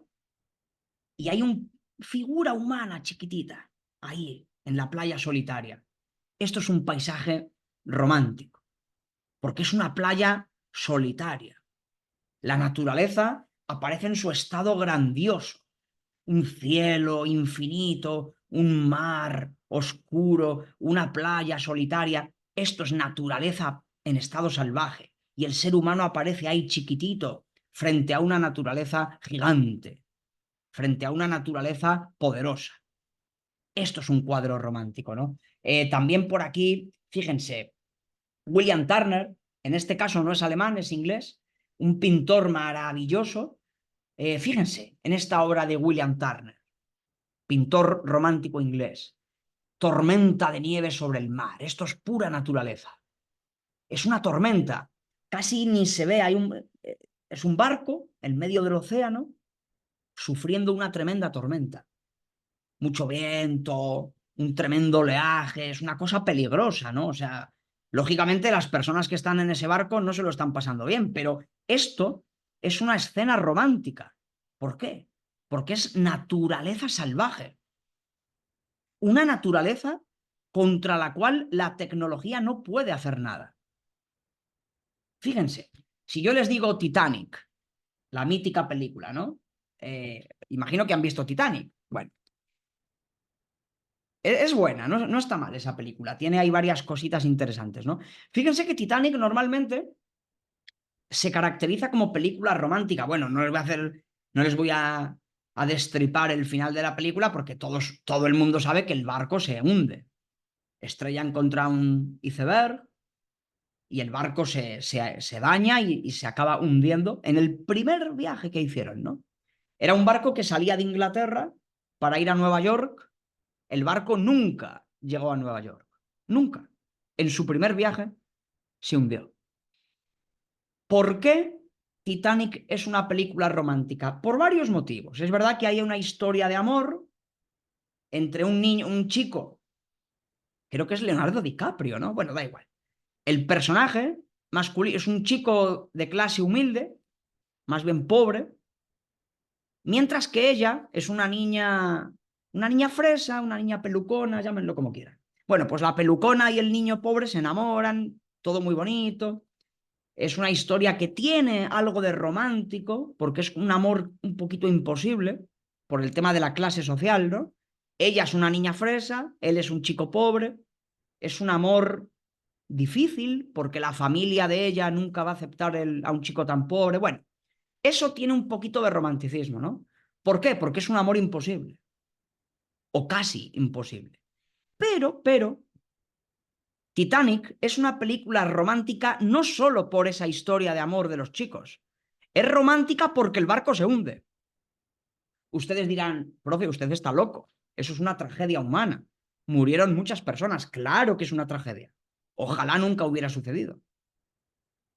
y hay una figura humana chiquitita ahí, en la playa solitaria. Esto es un paisaje romántico, porque es una playa solitaria. La naturaleza aparece en su estado grandioso. Un cielo infinito, un mar oscuro, una playa solitaria. Esto es naturaleza en estado salvaje. Y el ser humano aparece ahí chiquitito, frente a una naturaleza gigante, frente a una naturaleza poderosa. Esto es un cuadro romántico, ¿no? También por aquí, fíjense, William Turner, en este caso no es alemán, es inglés, un pintor maravilloso. Fíjense en esta obra de William Turner, pintor romántico inglés. Tormenta de nieve sobre el mar. Esto es pura naturaleza. Es una tormenta. Casi ni se ve. Es un barco en medio del océano sufriendo una tremenda tormenta. Mucho viento, un tremendo oleaje. Es una cosa peligrosa, ¿no? O sea, lógicamente las personas que están en ese barco no se lo están pasando bien, pero esto es una escena romántica. ¿Por qué? Porque es naturaleza salvaje. Una naturaleza contra la cual la tecnología no puede hacer nada. Fíjense, si yo les digo Titanic, la mítica película, ¿no? Imagino que han visto Titanic. Bueno, es buena, no está mal esa película. Tiene ahí varias cositas interesantes, ¿no? Fíjense que Titanic normalmente se caracteriza como película romántica. Bueno, no les voy a destripar el final de la película porque todo el mundo sabe que el barco se hunde. Estrellan contra un iceberg y el barco se daña y se acaba hundiendo en el primer viaje que hicieron, ¿no? Era un barco que salía de Inglaterra para ir a Nueva York. El barco nunca llegó a Nueva York. Nunca. En su primer viaje se hundió. ¿Por qué Titanic es una película romántica? Por varios motivos. Es verdad que hay una historia de amor entre un niño, un chico, creo que es Leonardo DiCaprio, ¿no? Bueno, da igual. El personaje masculino es un chico de clase humilde, más bien pobre, mientras que ella es una niña fresa, una niña pelucona, llámenlo como quieran. Bueno, pues la pelucona y el niño pobre se enamoran, todo muy bonito. Es una historia que tiene algo de romántico, porque es un amor un poquito imposible, por el tema de la clase social, ¿no? Ella es una niña fresa, él es un chico pobre, es un amor difícil, porque la familia de ella nunca va a aceptar a un chico tan pobre. Bueno, eso tiene un poquito de romanticismo, ¿no? ¿Por qué? Porque es un amor imposible, o casi imposible. Pero, Titanic es una película romántica no solo por esa historia de amor de los chicos, es romántica porque el barco se hunde. Ustedes dirán, profe, usted está loco, eso es una tragedia humana. Murieron muchas personas, claro que es una tragedia. Ojalá nunca hubiera sucedido.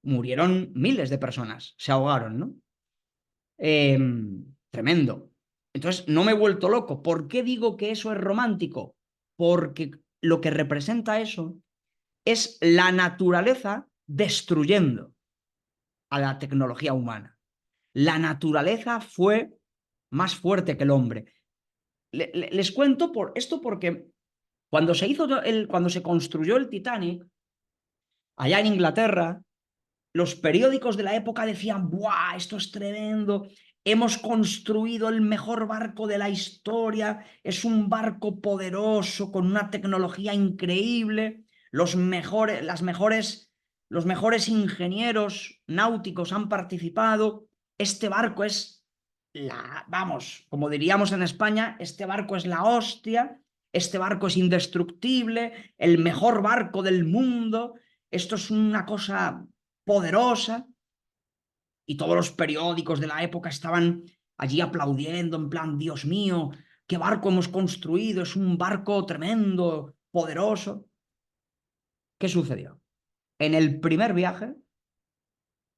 Murieron miles de personas, se ahogaron, ¿no? Eh, Tremendo. Entonces, no me he vuelto loco. ¿Por qué digo que eso es romántico? Porque lo que representa eso es la naturaleza destruyendo a la tecnología humana. La naturaleza fue más fuerte que el hombre. Les cuento por esto porque cuando se construyó el Titanic, allá en Inglaterra, los periódicos de la época decían, ¡buah, esto es tremendo! Hemos construido el mejor barco de la historia, es un barco poderoso, con una tecnología increíble, los mejores ingenieros náuticos han participado, este barco es vamos, como diríamos en España, este barco es la hostia, este barco es indestructible, el mejor barco del mundo, esto es una cosa poderosa, y todos los periódicos de la época estaban allí aplaudiendo en plan, Dios mío, qué barco hemos construido, es un barco tremendo, poderoso. ¿Qué sucedió? En el primer viaje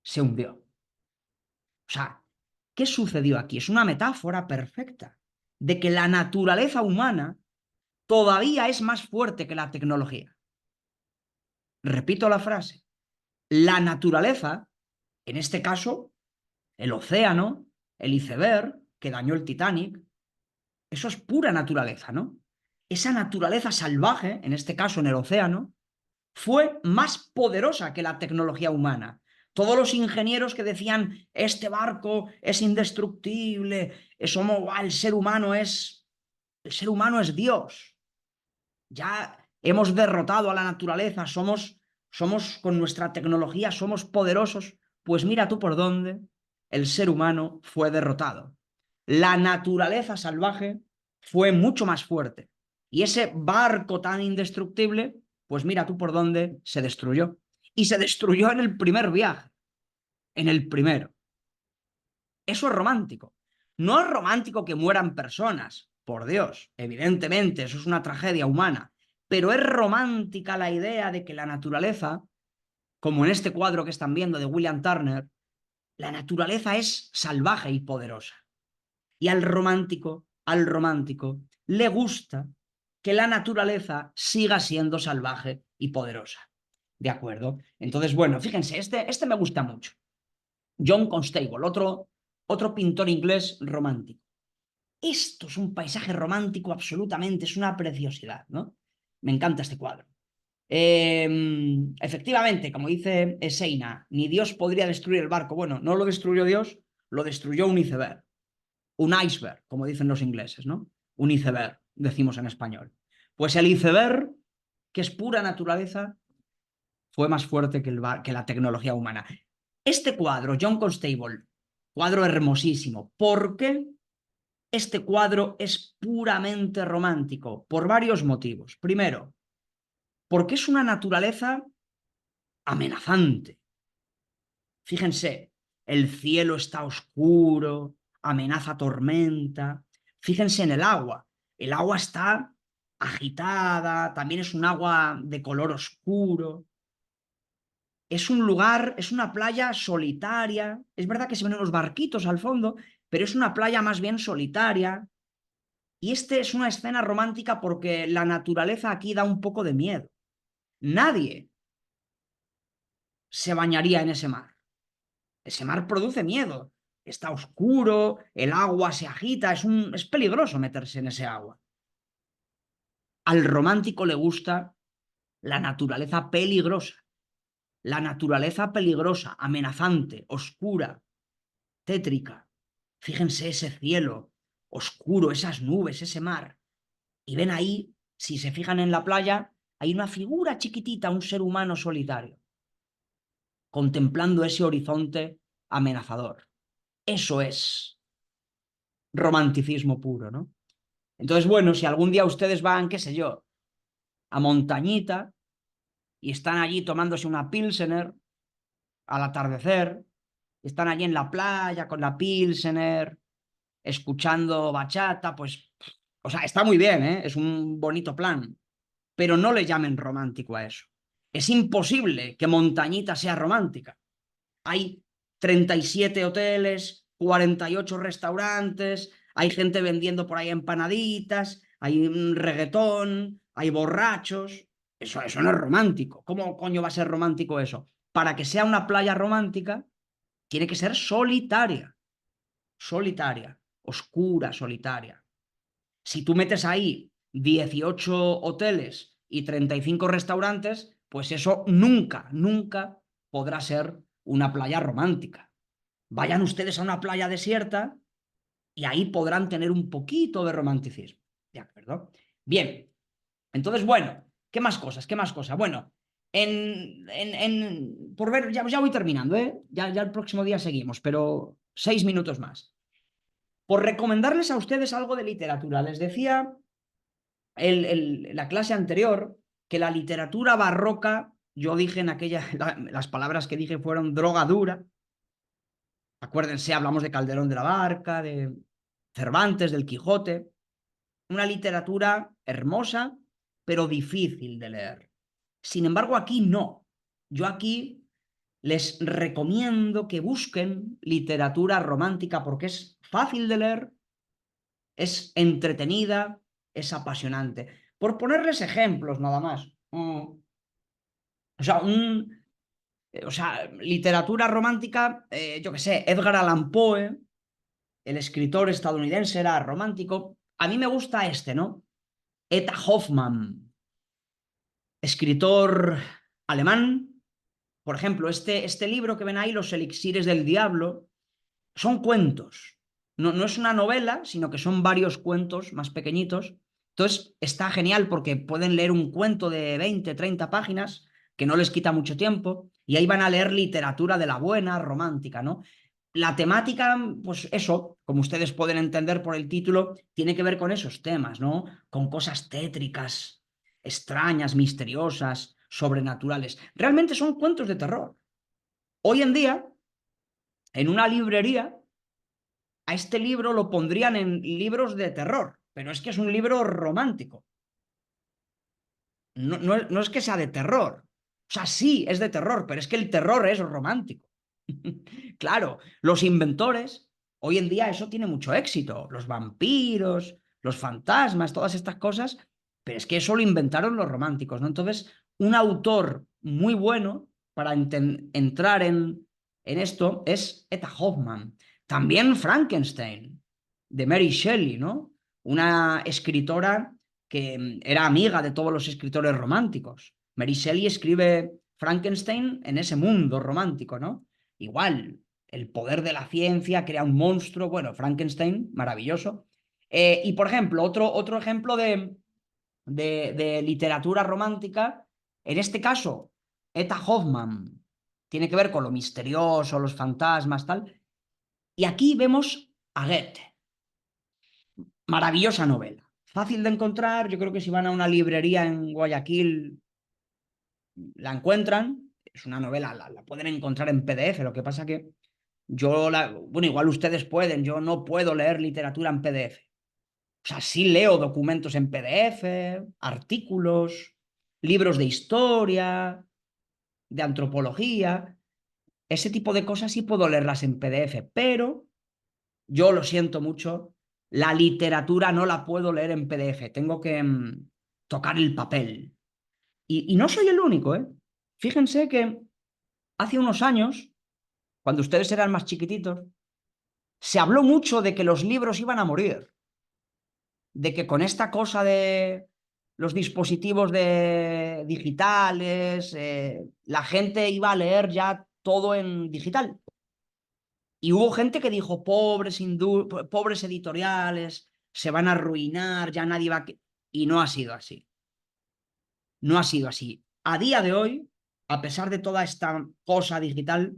se hundió. O sea, ¿qué sucedió aquí? Es una metáfora perfecta de que la naturaleza humana todavía es más fuerte que la tecnología. Repito la frase. La naturaleza, en este caso, el océano, el iceberg que dañó el Titanic, eso es pura naturaleza, ¿no? Esa naturaleza salvaje, en este caso en el océano, fue más poderosa que la tecnología humana. Todos los ingenieros que decían, este barco es indestructible, el ser humano es Dios. Ya hemos derrotado a la naturaleza, somos con nuestra tecnología, somos poderosos. Pues mira tú por dónde el ser humano fue derrotado. La naturaleza salvaje fue mucho más fuerte. Y ese barco tan indestructible, pues mira tú por dónde se destruyó. Y se destruyó en el primer viaje, en el primero. Eso es romántico. No es romántico que mueran personas, por Dios, evidentemente, eso es una tragedia humana, pero es romántica la idea de que la naturaleza, como en este cuadro que están viendo de William Turner, la naturaleza es salvaje y poderosa. Y al romántico, le gusta que la naturaleza siga siendo salvaje y poderosa. ¿De acuerdo? Entonces, bueno, fíjense, este me gusta mucho. John Constable, otro pintor inglés romántico. Esto es un paisaje romántico absolutamente, es una preciosidad, ¿no? Me encanta este cuadro. Efectivamente, como dice Seina, ni Dios podría destruir el barco. Bueno, no lo destruyó Dios, lo destruyó un iceberg. Un iceberg, como dicen los ingleses, ¿no? Un iceberg, decimos en español. Pues el iceberg, que es pura naturaleza, fue más fuerte que la tecnología humana. Este cuadro, John Constable, cuadro hermosísimo. ¿Por qué este cuadro es puramente romántico? Por varios motivos. Primero, porque es una naturaleza amenazante. Fíjense, el cielo está oscuro, amenaza tormenta. Fíjense en el agua. El agua está agitada, también es un agua de color oscuro. Es un lugar, es una playa solitaria. Es verdad que se ven unos barquitos al fondo, pero es una playa más bien solitaria. Y este es una escena romántica porque la naturaleza aquí da un poco de miedo. Nadie se bañaría en ese mar. Ese mar produce miedo. Está oscuro, el agua se agita, es peligroso meterse en ese agua. Al romántico le gusta la naturaleza peligrosa. La naturaleza peligrosa, amenazante, oscura, tétrica. Fíjense ese cielo oscuro, esas nubes, ese mar. Y ven ahí, si se fijan en la playa, hay una figura chiquitita, un ser humano solitario, contemplando ese horizonte amenazador. Eso es romanticismo puro, ¿no? Entonces, bueno, si algún día ustedes van, qué sé yo, a Montañita y están allí tomándose una Pilsener al atardecer, están allí en la playa con la Pilsener, escuchando bachata, pues, o sea, está muy bien, ¿eh? Es un bonito plan, pero no le llamen romántico a eso. Es imposible que Montañita sea romántica. Hay 37 hoteles, 48 restaurantes, hay gente vendiendo por ahí empanaditas, hay un reggaetón, hay borrachos. Eso no es romántico. ¿Cómo coño va a ser romántico eso? Para que sea una playa romántica, tiene que ser solitaria, solitaria, oscura, solitaria. Si tú metes ahí 18 hoteles y 35 restaurantes, pues eso nunca, nunca podrá ser una playa romántica. Vayan ustedes a una playa desierta y ahí podrán tener un poquito de romanticismo. ¿De acuerdo? Bien, entonces, bueno, ¿qué más cosas? ¿Qué más cosas? Bueno, por ver, ya voy terminando, ¿eh? Ya el próximo día seguimos, pero 6 minutos más. Por recomendarles a ustedes algo de literatura, les decía la clase anterior que la literatura barroca, yo dije en las palabras que dije fueron droga dura. Acuérdense, hablamos de Calderón de la Barca, de Cervantes, del Quijote. Una literatura hermosa, pero difícil de leer. Sin embargo, aquí no. Yo aquí les recomiendo que busquen literatura romántica porque es fácil de leer, es entretenida, es apasionante. Por ponerles ejemplos nada más. O sea, literatura romántica, yo qué sé, Edgar Allan Poe, el escritor estadounidense, era romántico. A mí me gusta este, ¿no? Eta Hoffmann, escritor alemán. Por ejemplo, este libro que ven ahí, Los elixires del diablo, son cuentos. No es una novela, sino que son varios cuentos más pequeñitos. Entonces, está genial porque pueden leer un cuento de 20, 30 páginas, que no les quita mucho tiempo, y ahí van a leer literatura de la buena, romántica, ¿no? La temática, pues eso, como ustedes pueden entender por el título, tiene que ver con esos temas, ¿no? Con cosas tétricas, extrañas, misteriosas, sobrenaturales. Realmente son cuentos de terror. Hoy en día, en una librería, a este libro lo pondrían en libros de terror, pero es que es un libro romántico. No es que sea de terror. O sea, sí, es de terror, pero es que el terror es romántico. Claro, los inventores, hoy en día eso tiene mucho éxito. Los vampiros, los fantasmas, todas estas cosas, pero es que eso lo inventaron los románticos, ¿no? Entonces, un autor muy bueno para entrar en esto es Etta Hoffmann. También Frankenstein, de Mary Shelley, ¿no? Una escritora que era amiga de todos los escritores románticos. Mary Shelley escribe Frankenstein en ese mundo romántico, ¿no? Igual, el poder de la ciencia crea un monstruo, bueno, Frankenstein, maravilloso. Y por ejemplo, otro ejemplo de literatura romántica, en este caso, Etta Hoffmann, tiene que ver con lo misterioso, los fantasmas, tal. Y aquí vemos a Goethe, maravillosa novela. Fácil de encontrar, yo creo que si van a una librería en Guayaquil la encuentran. Es una novela, la pueden encontrar en PDF, lo que pasa que bueno, igual ustedes pueden, yo no puedo leer literatura en PDF. O sea, sí leo documentos en PDF, artículos, libros de historia, de antropología, ese tipo de cosas sí puedo leerlas en PDF, pero yo lo siento mucho, la literatura no la puedo leer en PDF, tengo que tocar el papel. Y no soy el único, ¿eh? Fíjense que hace unos años, cuando ustedes eran más chiquititos, se habló mucho de que los libros iban a morir, de que con esta cosa de los dispositivos digitales, la gente iba a leer ya todo en digital. Y hubo gente que dijo, pobres editoriales, se van a arruinar, ya nadie va a... Y no ha sido así. No ha sido así. A día de hoy, a pesar de toda esta cosa digital,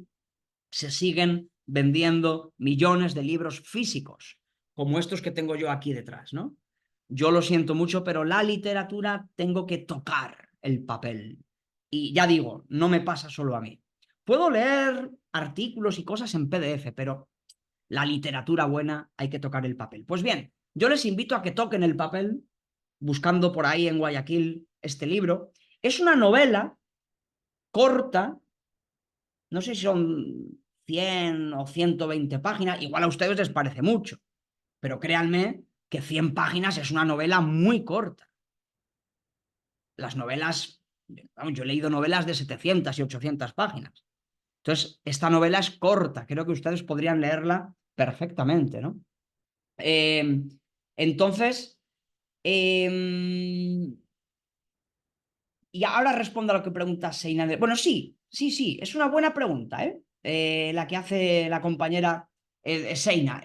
se siguen vendiendo millones de libros físicos, como estos que tengo yo aquí detrás, ¿no? Yo lo siento mucho, pero la literatura tengo que tocar el papel. Y ya digo, no me pasa solo a mí. Puedo leer artículos y cosas en PDF, pero la literatura buena hay que tocar el papel. Pues bien, yo les invito a que toquen el papel, buscando por ahí en Guayaquil este libro. Es una novela corta, no sé si son 100 o 120 páginas, igual a ustedes les parece mucho, pero créanme que 100 páginas es una novela muy corta. Las novelas, vamos, yo he leído novelas de 700 y 800 páginas. Entonces, esta novela es corta, creo que ustedes podrían leerla perfectamente, ¿no? Eh, entonces, eh, y ahora respondo a lo que pregunta Seina. Bueno, sí, es una buena pregunta, ¿eh? La que hace la compañera Seina.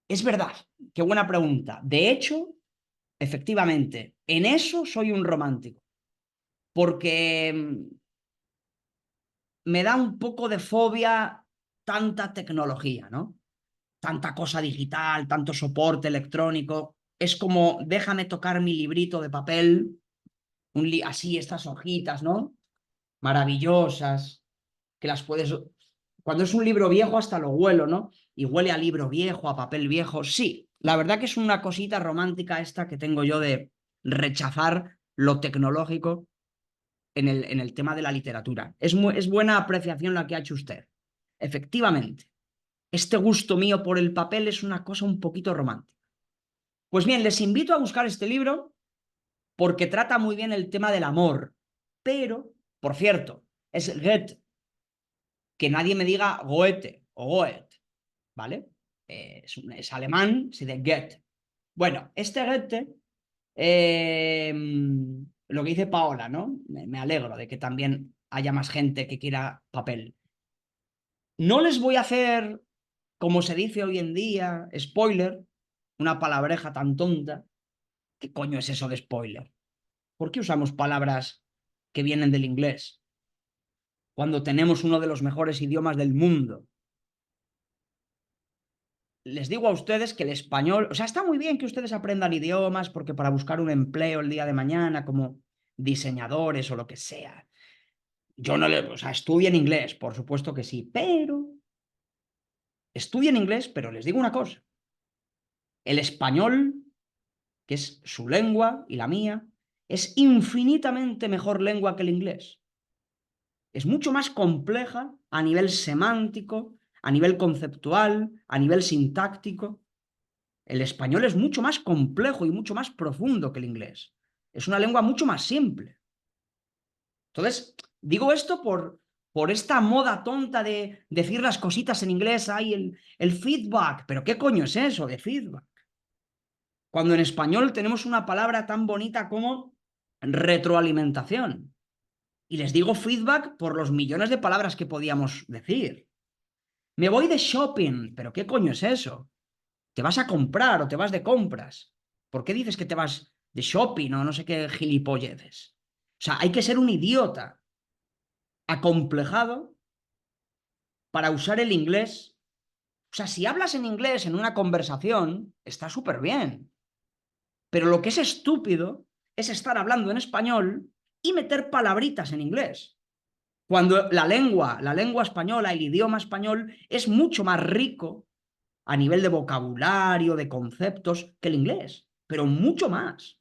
Es verdad, qué buena pregunta. De hecho, efectivamente, en eso soy un romántico, porque me da un poco de fobia tanta tecnología, ¿no? Tanta cosa digital, tanto soporte electrónico. Es como, déjame tocar mi librito de papel, así estas hojitas, ¿no? Maravillosas, que las puedes... Cuando es un libro viejo hasta lo huelo, ¿no? Y huele a libro viejo, a papel viejo. Sí, la verdad que es una cosita romántica esta que tengo yo de rechazar lo tecnológico en el tema de la literatura. Es buena apreciación la que ha hecho usted. Efectivamente, este gusto mío por el papel es una cosa un poquito romántica. Pues bien, les invito a buscar este libro porque trata muy bien el tema del amor. Pero, por cierto, es Goethe, que nadie me diga Goethe o Goethe, ¿vale? es alemán, sí, de Goethe. Bueno, este Goethe, lo que dice Paola, ¿no? Me alegro de que también haya más gente que quiera papel. No les voy a hacer, como se dice hoy en día, spoiler, una palabreja tan tonta. ¿Qué coño es eso de spoiler? ¿Por qué usamos palabras que vienen del inglés cuando tenemos uno de los mejores idiomas del mundo? Les digo a ustedes que el español, o sea, está muy bien que ustedes aprendan idiomas porque para buscar un empleo el día de mañana como diseñadores o lo que sea. Yo no le, o sea, estudien inglés, por supuesto que sí, pero estudien inglés, pero les digo una cosa, el español, que es su lengua y la mía, es infinitamente mejor lengua que el inglés. Es mucho más compleja a nivel semántico, a nivel conceptual, a nivel sintáctico. El español es mucho más complejo y mucho más profundo que el inglés. Es una lengua mucho más simple. Entonces, digo esto por esta moda tonta de decir las cositas en inglés. Hay el feedback. ¿Pero qué coño es eso de feedback? Cuando en español tenemos una palabra tan bonita como retroalimentación. Y les digo feedback por los millones de palabras que podíamos decir. Me voy de shopping. ¿Pero qué coño es eso? ¿Te vas a comprar o te vas de compras? ¿Por qué dices que te vas de shopping o no sé qué gilipolleces? O sea, hay que ser un idiota acomplejado para usar el inglés. O sea, si hablas en inglés en una conversación, está súper bien. Pero lo que es estúpido es estar hablando en español y meter palabritas en inglés. Cuando la lengua española, el idioma español es mucho más rico a nivel de vocabulario, de conceptos, que el inglés, pero mucho más.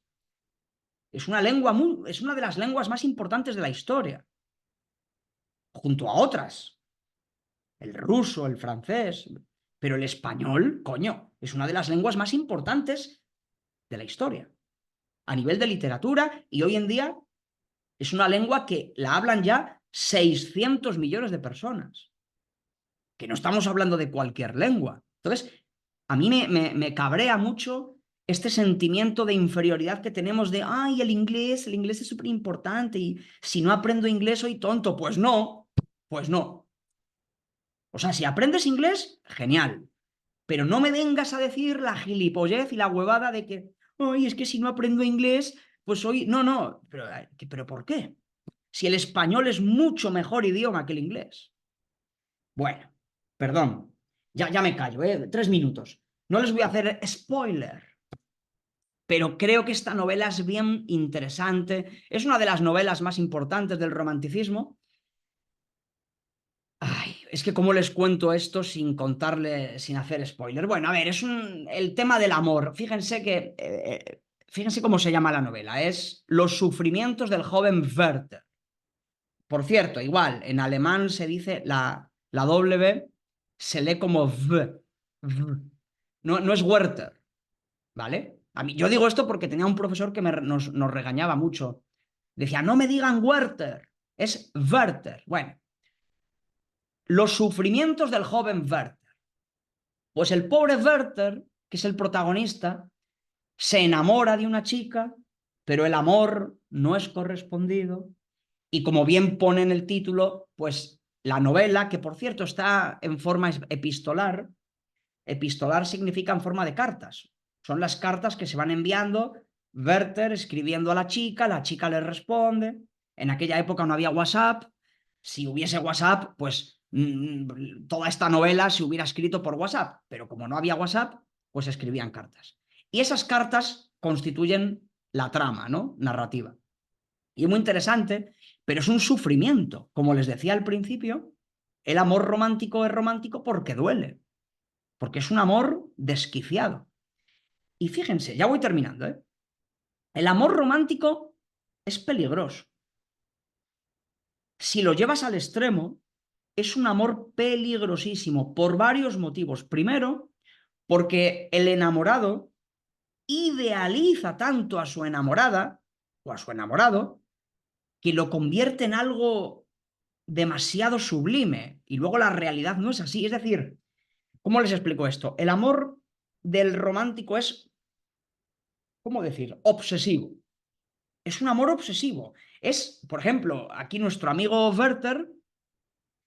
Es una lengua es una de las lenguas más importantes de la historia, junto a otras, el ruso, el francés, pero el español, coño, es una de las lenguas más importantes de la historia, a nivel de literatura, y hoy en día es una lengua que la hablan ya 600 millones de personas, que no estamos hablando de cualquier lengua. Entonces, a mí me cabrea mucho este sentimiento de inferioridad que tenemos de, ay, el inglés es súper importante y si no aprendo inglés soy tonto. Pues no, pues no. O sea, si aprendes inglés, genial. Pero no me vengas a decir la gilipollez y la huevada de que, ay, es que si no aprendo inglés, pues soy... No, no, pero ¿por qué? Si el español es mucho mejor idioma que el inglés. Bueno, perdón, ya me callo, 3 minutos. No les voy a hacer spoiler, pero creo que esta novela es bien interesante. Es una de las novelas más importantes del romanticismo. Ay, es que cómo les cuento esto sin contarle, sin hacer spoiler. Bueno, a ver, el tema del amor. Fíjense cómo se llama la novela. Es Los sufrimientos del joven Werther. Por cierto, igual, en alemán se dice la W, se lee como v. No, no es Werther, ¿vale? Yo digo esto porque tenía un profesor que nos regañaba mucho. Decía, no me digan Werther, es Werther. Bueno, los sufrimientos del joven Werther. Pues el pobre Werther, que es el protagonista, se enamora de una chica, pero el amor no es correspondido. Y como bien pone en el título, pues la novela, que por cierto está en forma epistolar, epistolar significa en forma de cartas. Son las cartas que se van enviando, Werther escribiendo a la chica le responde. En aquella época no había WhatsApp. Si hubiese WhatsApp, pues toda esta novela se hubiera escrito por WhatsApp. Pero como no había WhatsApp, pues escribían cartas. Y esas cartas constituyen la trama, ¿no? Narrativa. Y es muy interesante, pero es un sufrimiento. Como les decía al principio, el amor romántico es romántico porque duele, porque es un amor desquiciado. Y fíjense, ya voy terminando, ¿eh? El amor romántico es peligroso. Si lo llevas al extremo, es un amor peligrosísimo por varios motivos. Primero, porque el enamorado idealiza tanto a su enamorada o a su enamorado que lo convierte en algo demasiado sublime y luego la realidad no es así. Es decir, ¿Cómo les explico esto? El amor del romántico es, ¿cómo decir? Obsesivo. Es un amor obsesivo. Es, por ejemplo, aquí nuestro amigo Werther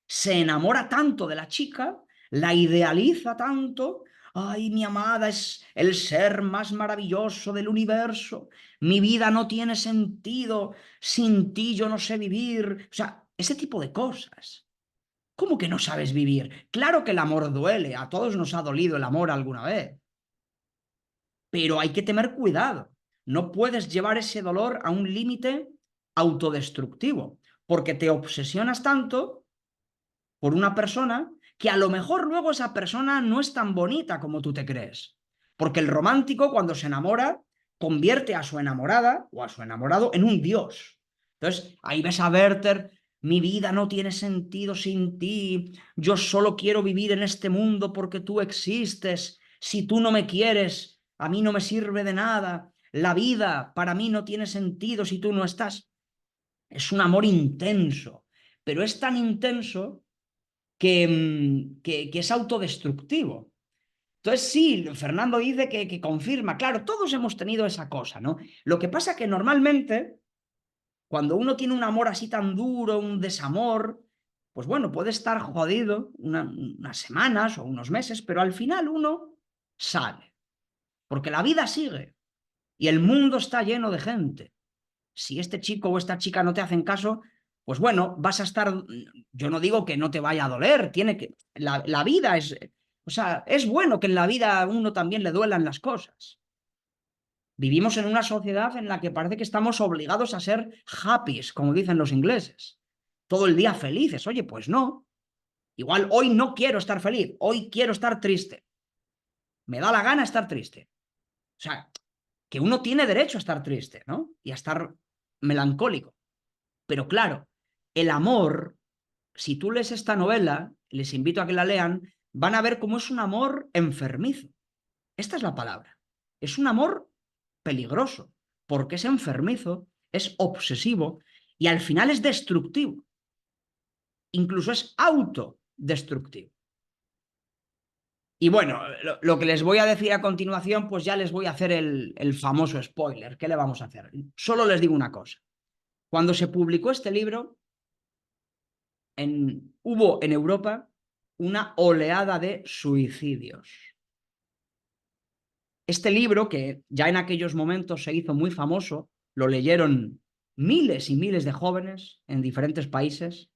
se enamora tanto de la chica, la idealiza tanto. Ay, mi amada es el ser más maravilloso del universo. Mi vida no tiene sentido. Sin ti yo no sé vivir. O sea, ese tipo de cosas. ¿Cómo que no sabes vivir? Claro que el amor duele. A todos nos ha dolido el amor alguna vez. Pero hay que tener cuidado. No puedes llevar ese dolor a un límite autodestructivo, porque te obsesionas tanto por una persona que a lo mejor luego esa persona no es tan bonita como tú te crees. Porque el romántico, cuando se enamora, convierte a su enamorada o a su enamorado en un dios. Entonces, ahí ves a Werther, mi vida no tiene sentido sin ti, yo solo quiero vivir en este mundo porque tú existes, si tú no me quieres, a mí no me sirve de nada, la vida para mí no tiene sentido si tú no estás. Es un amor intenso, pero es tan intenso que es autodestructivo. Entonces, sí, Fernando dice que confirma, claro, todos hemos tenido esa cosa, ¿no? Lo que pasa que normalmente, cuando uno tiene un amor así tan duro, un desamor, pues bueno, puede estar jodido unas semanas o unos meses, pero al final uno sale, porque la vida sigue y el mundo está lleno de gente. Si este chico o esta chica no te hacen caso, pues bueno, vas a estar, yo no digo que no te vaya a doler, tiene que, la vida es, o sea, es bueno que en la vida a uno también le duelan las cosas. Vivimos en una sociedad en la que parece que estamos obligados a ser happy, como dicen los ingleses. Todo el día felices. Oye, pues no. Igual hoy no quiero estar feliz, hoy quiero estar triste. Me da la gana estar triste. O sea, que uno tiene derecho a estar triste, ¿no? Y a estar melancólico. Pero claro, el amor, si tú lees esta novela, les invito a que la lean, van a ver cómo es un amor enfermizo. Esta es la palabra. Es un amor peligroso, porque es enfermizo, es obsesivo y al final es destructivo. Incluso es autodestructivo. Y bueno, lo que les voy a decir a continuación, pues ya les voy a hacer el famoso spoiler. ¿Qué le vamos a hacer? Solo les digo una cosa. Cuando se publicó este libro, hubo en Europa una oleada de suicidios. Este libro, que ya en aquellos momentos se hizo muy famoso, lo leyeron miles y miles de jóvenes en diferentes países,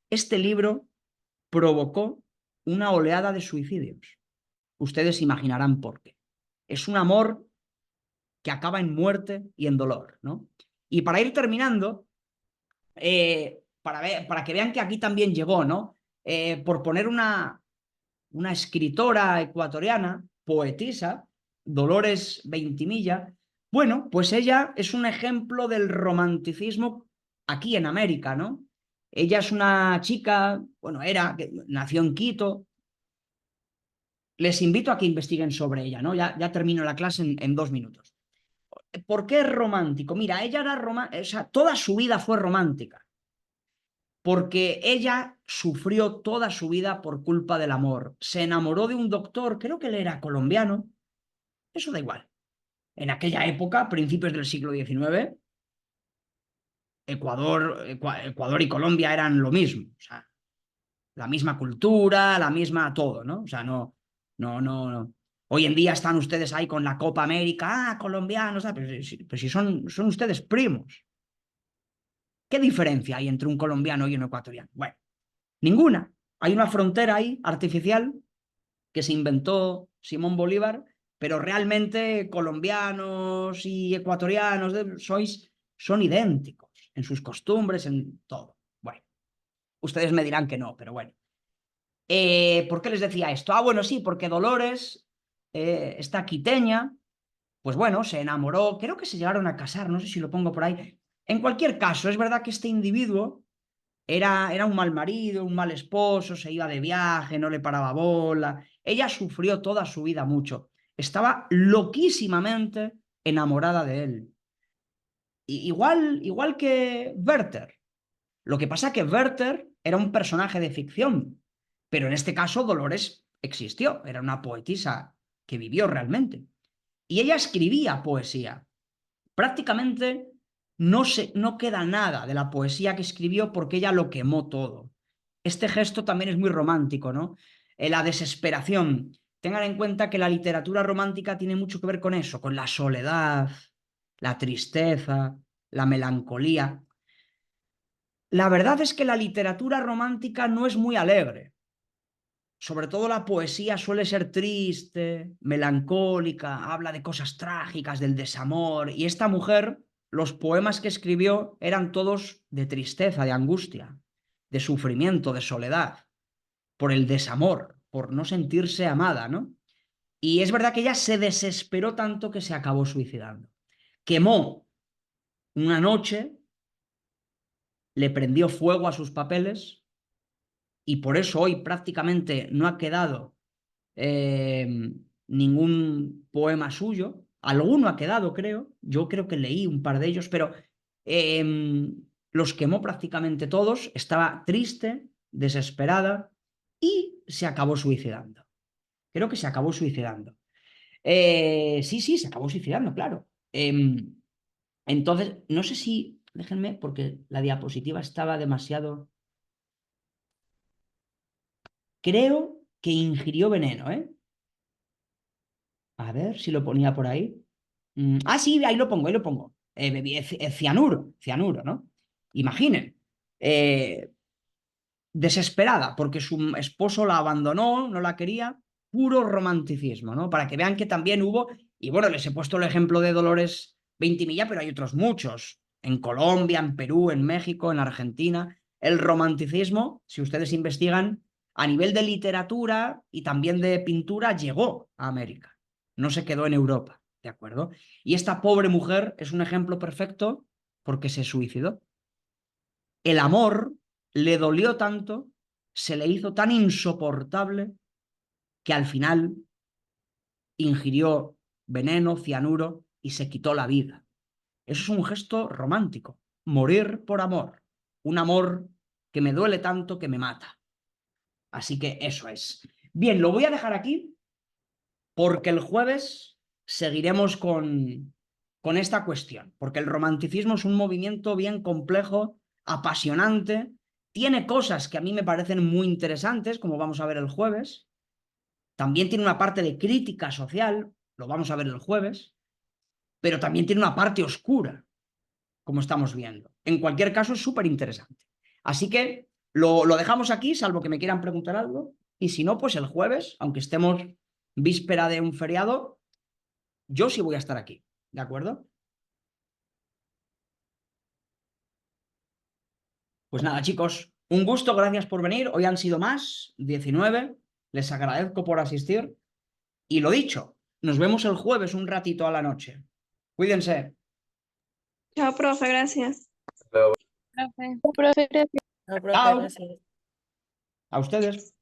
este libro provocó una oleada de suicidios. Ustedes imaginarán por qué. Es un amor que acaba en muerte y en dolor, ¿no? Y para ir terminando, para que vean que aquí también llegó, ¿no? Por poner una escritora ecuatoriana, poetisa, Dolores Veintimilla, bueno, pues ella es un ejemplo del romanticismo aquí en América, ¿no? Ella es una chica, bueno, que nació en Quito. Les invito a que investiguen sobre ella, ¿no? Ya termino la clase en 2 minutos. ¿Por qué es romántico? Mira, ella era romántica, o sea, toda su vida fue romántica porque ella sufrió toda su vida por culpa del amor. Se enamoró de un doctor, creo que él era colombiano, eso da igual. En aquella época, principios del siglo XIX, Ecuador y Colombia eran lo mismo, o sea, la misma cultura, la misma todo, ¿no? O sea, no. Hoy en día están ustedes ahí con la Copa América, colombianos, pero si son ustedes primos. ¿Qué diferencia hay entre un colombiano y un ecuatoriano? Bueno, ninguna. Hay una frontera ahí artificial que se inventó Simón Bolívar, pero realmente colombianos y ecuatorianos son idénticos en sus costumbres, en todo. Bueno, ustedes me dirán que no, pero bueno. ¿Por qué les decía esto? Ah, bueno, sí, porque Dolores, esta quiteña, pues bueno, se enamoró, creo que se llegaron a casar, no sé si lo pongo por ahí. En cualquier caso, es verdad que este individuo era un mal marido, un mal esposo, se iba de viaje, no le paraba bola. Ella sufrió toda su vida mucho. Estaba loquísimamente enamorada de él. Igual que Werther. Lo que pasa es que Werther era un personaje de ficción, pero en este caso Dolores existió, era una poetisa que vivió realmente. Y ella escribía poesía. Prácticamente no queda nada de la poesía que escribió porque ella lo quemó todo. Este gesto también es muy romántico, ¿no? La desesperación. Tengan en cuenta que la literatura romántica tiene mucho que ver con eso, con la soledad, la tristeza, la melancolía. La verdad es que la literatura romántica no es muy alegre. Sobre todo la poesía suele ser triste, melancólica, habla de cosas trágicas, del desamor. Y esta mujer, los poemas que escribió eran todos de tristeza, de angustia, de sufrimiento, de soledad, por el desamor, por no sentirse amada, ¿no? Y es verdad que ella se desesperó tanto que se acabó suicidando. Quemó una noche, le prendió fuego a sus papeles y por eso hoy prácticamente no ha quedado ningún poema suyo. Alguno ha quedado, creo. Yo creo que leí un par de ellos, pero los quemó prácticamente todos. Estaba triste, desesperada y se acabó suicidando. Creo que se acabó suicidando. Sí, sí, se acabó suicidando, claro. Entonces, no sé si, déjenme, porque la diapositiva estaba demasiado... Creo que ingirió veneno, ¿eh? A ver si lo ponía por ahí. Sí, ahí lo pongo, ahí lo pongo. Cianuro, cianuro, ¿no? Imaginen, eh, desesperada porque su esposo la abandonó, no la quería, puro romanticismo, ¿no? Para que vean que también hubo, y bueno, les he puesto el ejemplo de Dolores Veintimilla, pero hay otros muchos, en Colombia, en Perú, en México, en Argentina. El romanticismo, si ustedes investigan, a nivel de literatura y también de pintura, llegó a América, no se quedó en Europa, ¿de acuerdo? Y esta pobre mujer es un ejemplo perfecto porque se suicidó. El amor le dolió tanto, se le hizo tan insoportable que al final ingirió veneno, cianuro y se quitó la vida. Eso es un gesto romántico, morir por amor, un amor que me duele tanto que me mata. Así que eso es. Bien, lo voy a dejar aquí porque el jueves seguiremos con esta cuestión, porque el romanticismo es un movimiento bien complejo, apasionante, tiene cosas que a mí me parecen muy interesantes, como vamos a ver el jueves, también tiene una parte de crítica social, lo vamos a ver el jueves, pero también tiene una parte oscura, como estamos viendo. En cualquier caso, es súper interesante. Así que lo dejamos aquí, salvo que me quieran preguntar algo, y si no, pues el jueves, aunque estemos víspera de un feriado, yo sí voy a estar aquí, ¿de acuerdo? Pues nada, chicos, un gusto, gracias por venir. Hoy han sido más, 19. Les agradezco por asistir. Y lo dicho, nos vemos el jueves un ratito a la noche. Cuídense. Chao, profe, gracias. Profe, gracias. No, profe, Chao. gracias. A ustedes.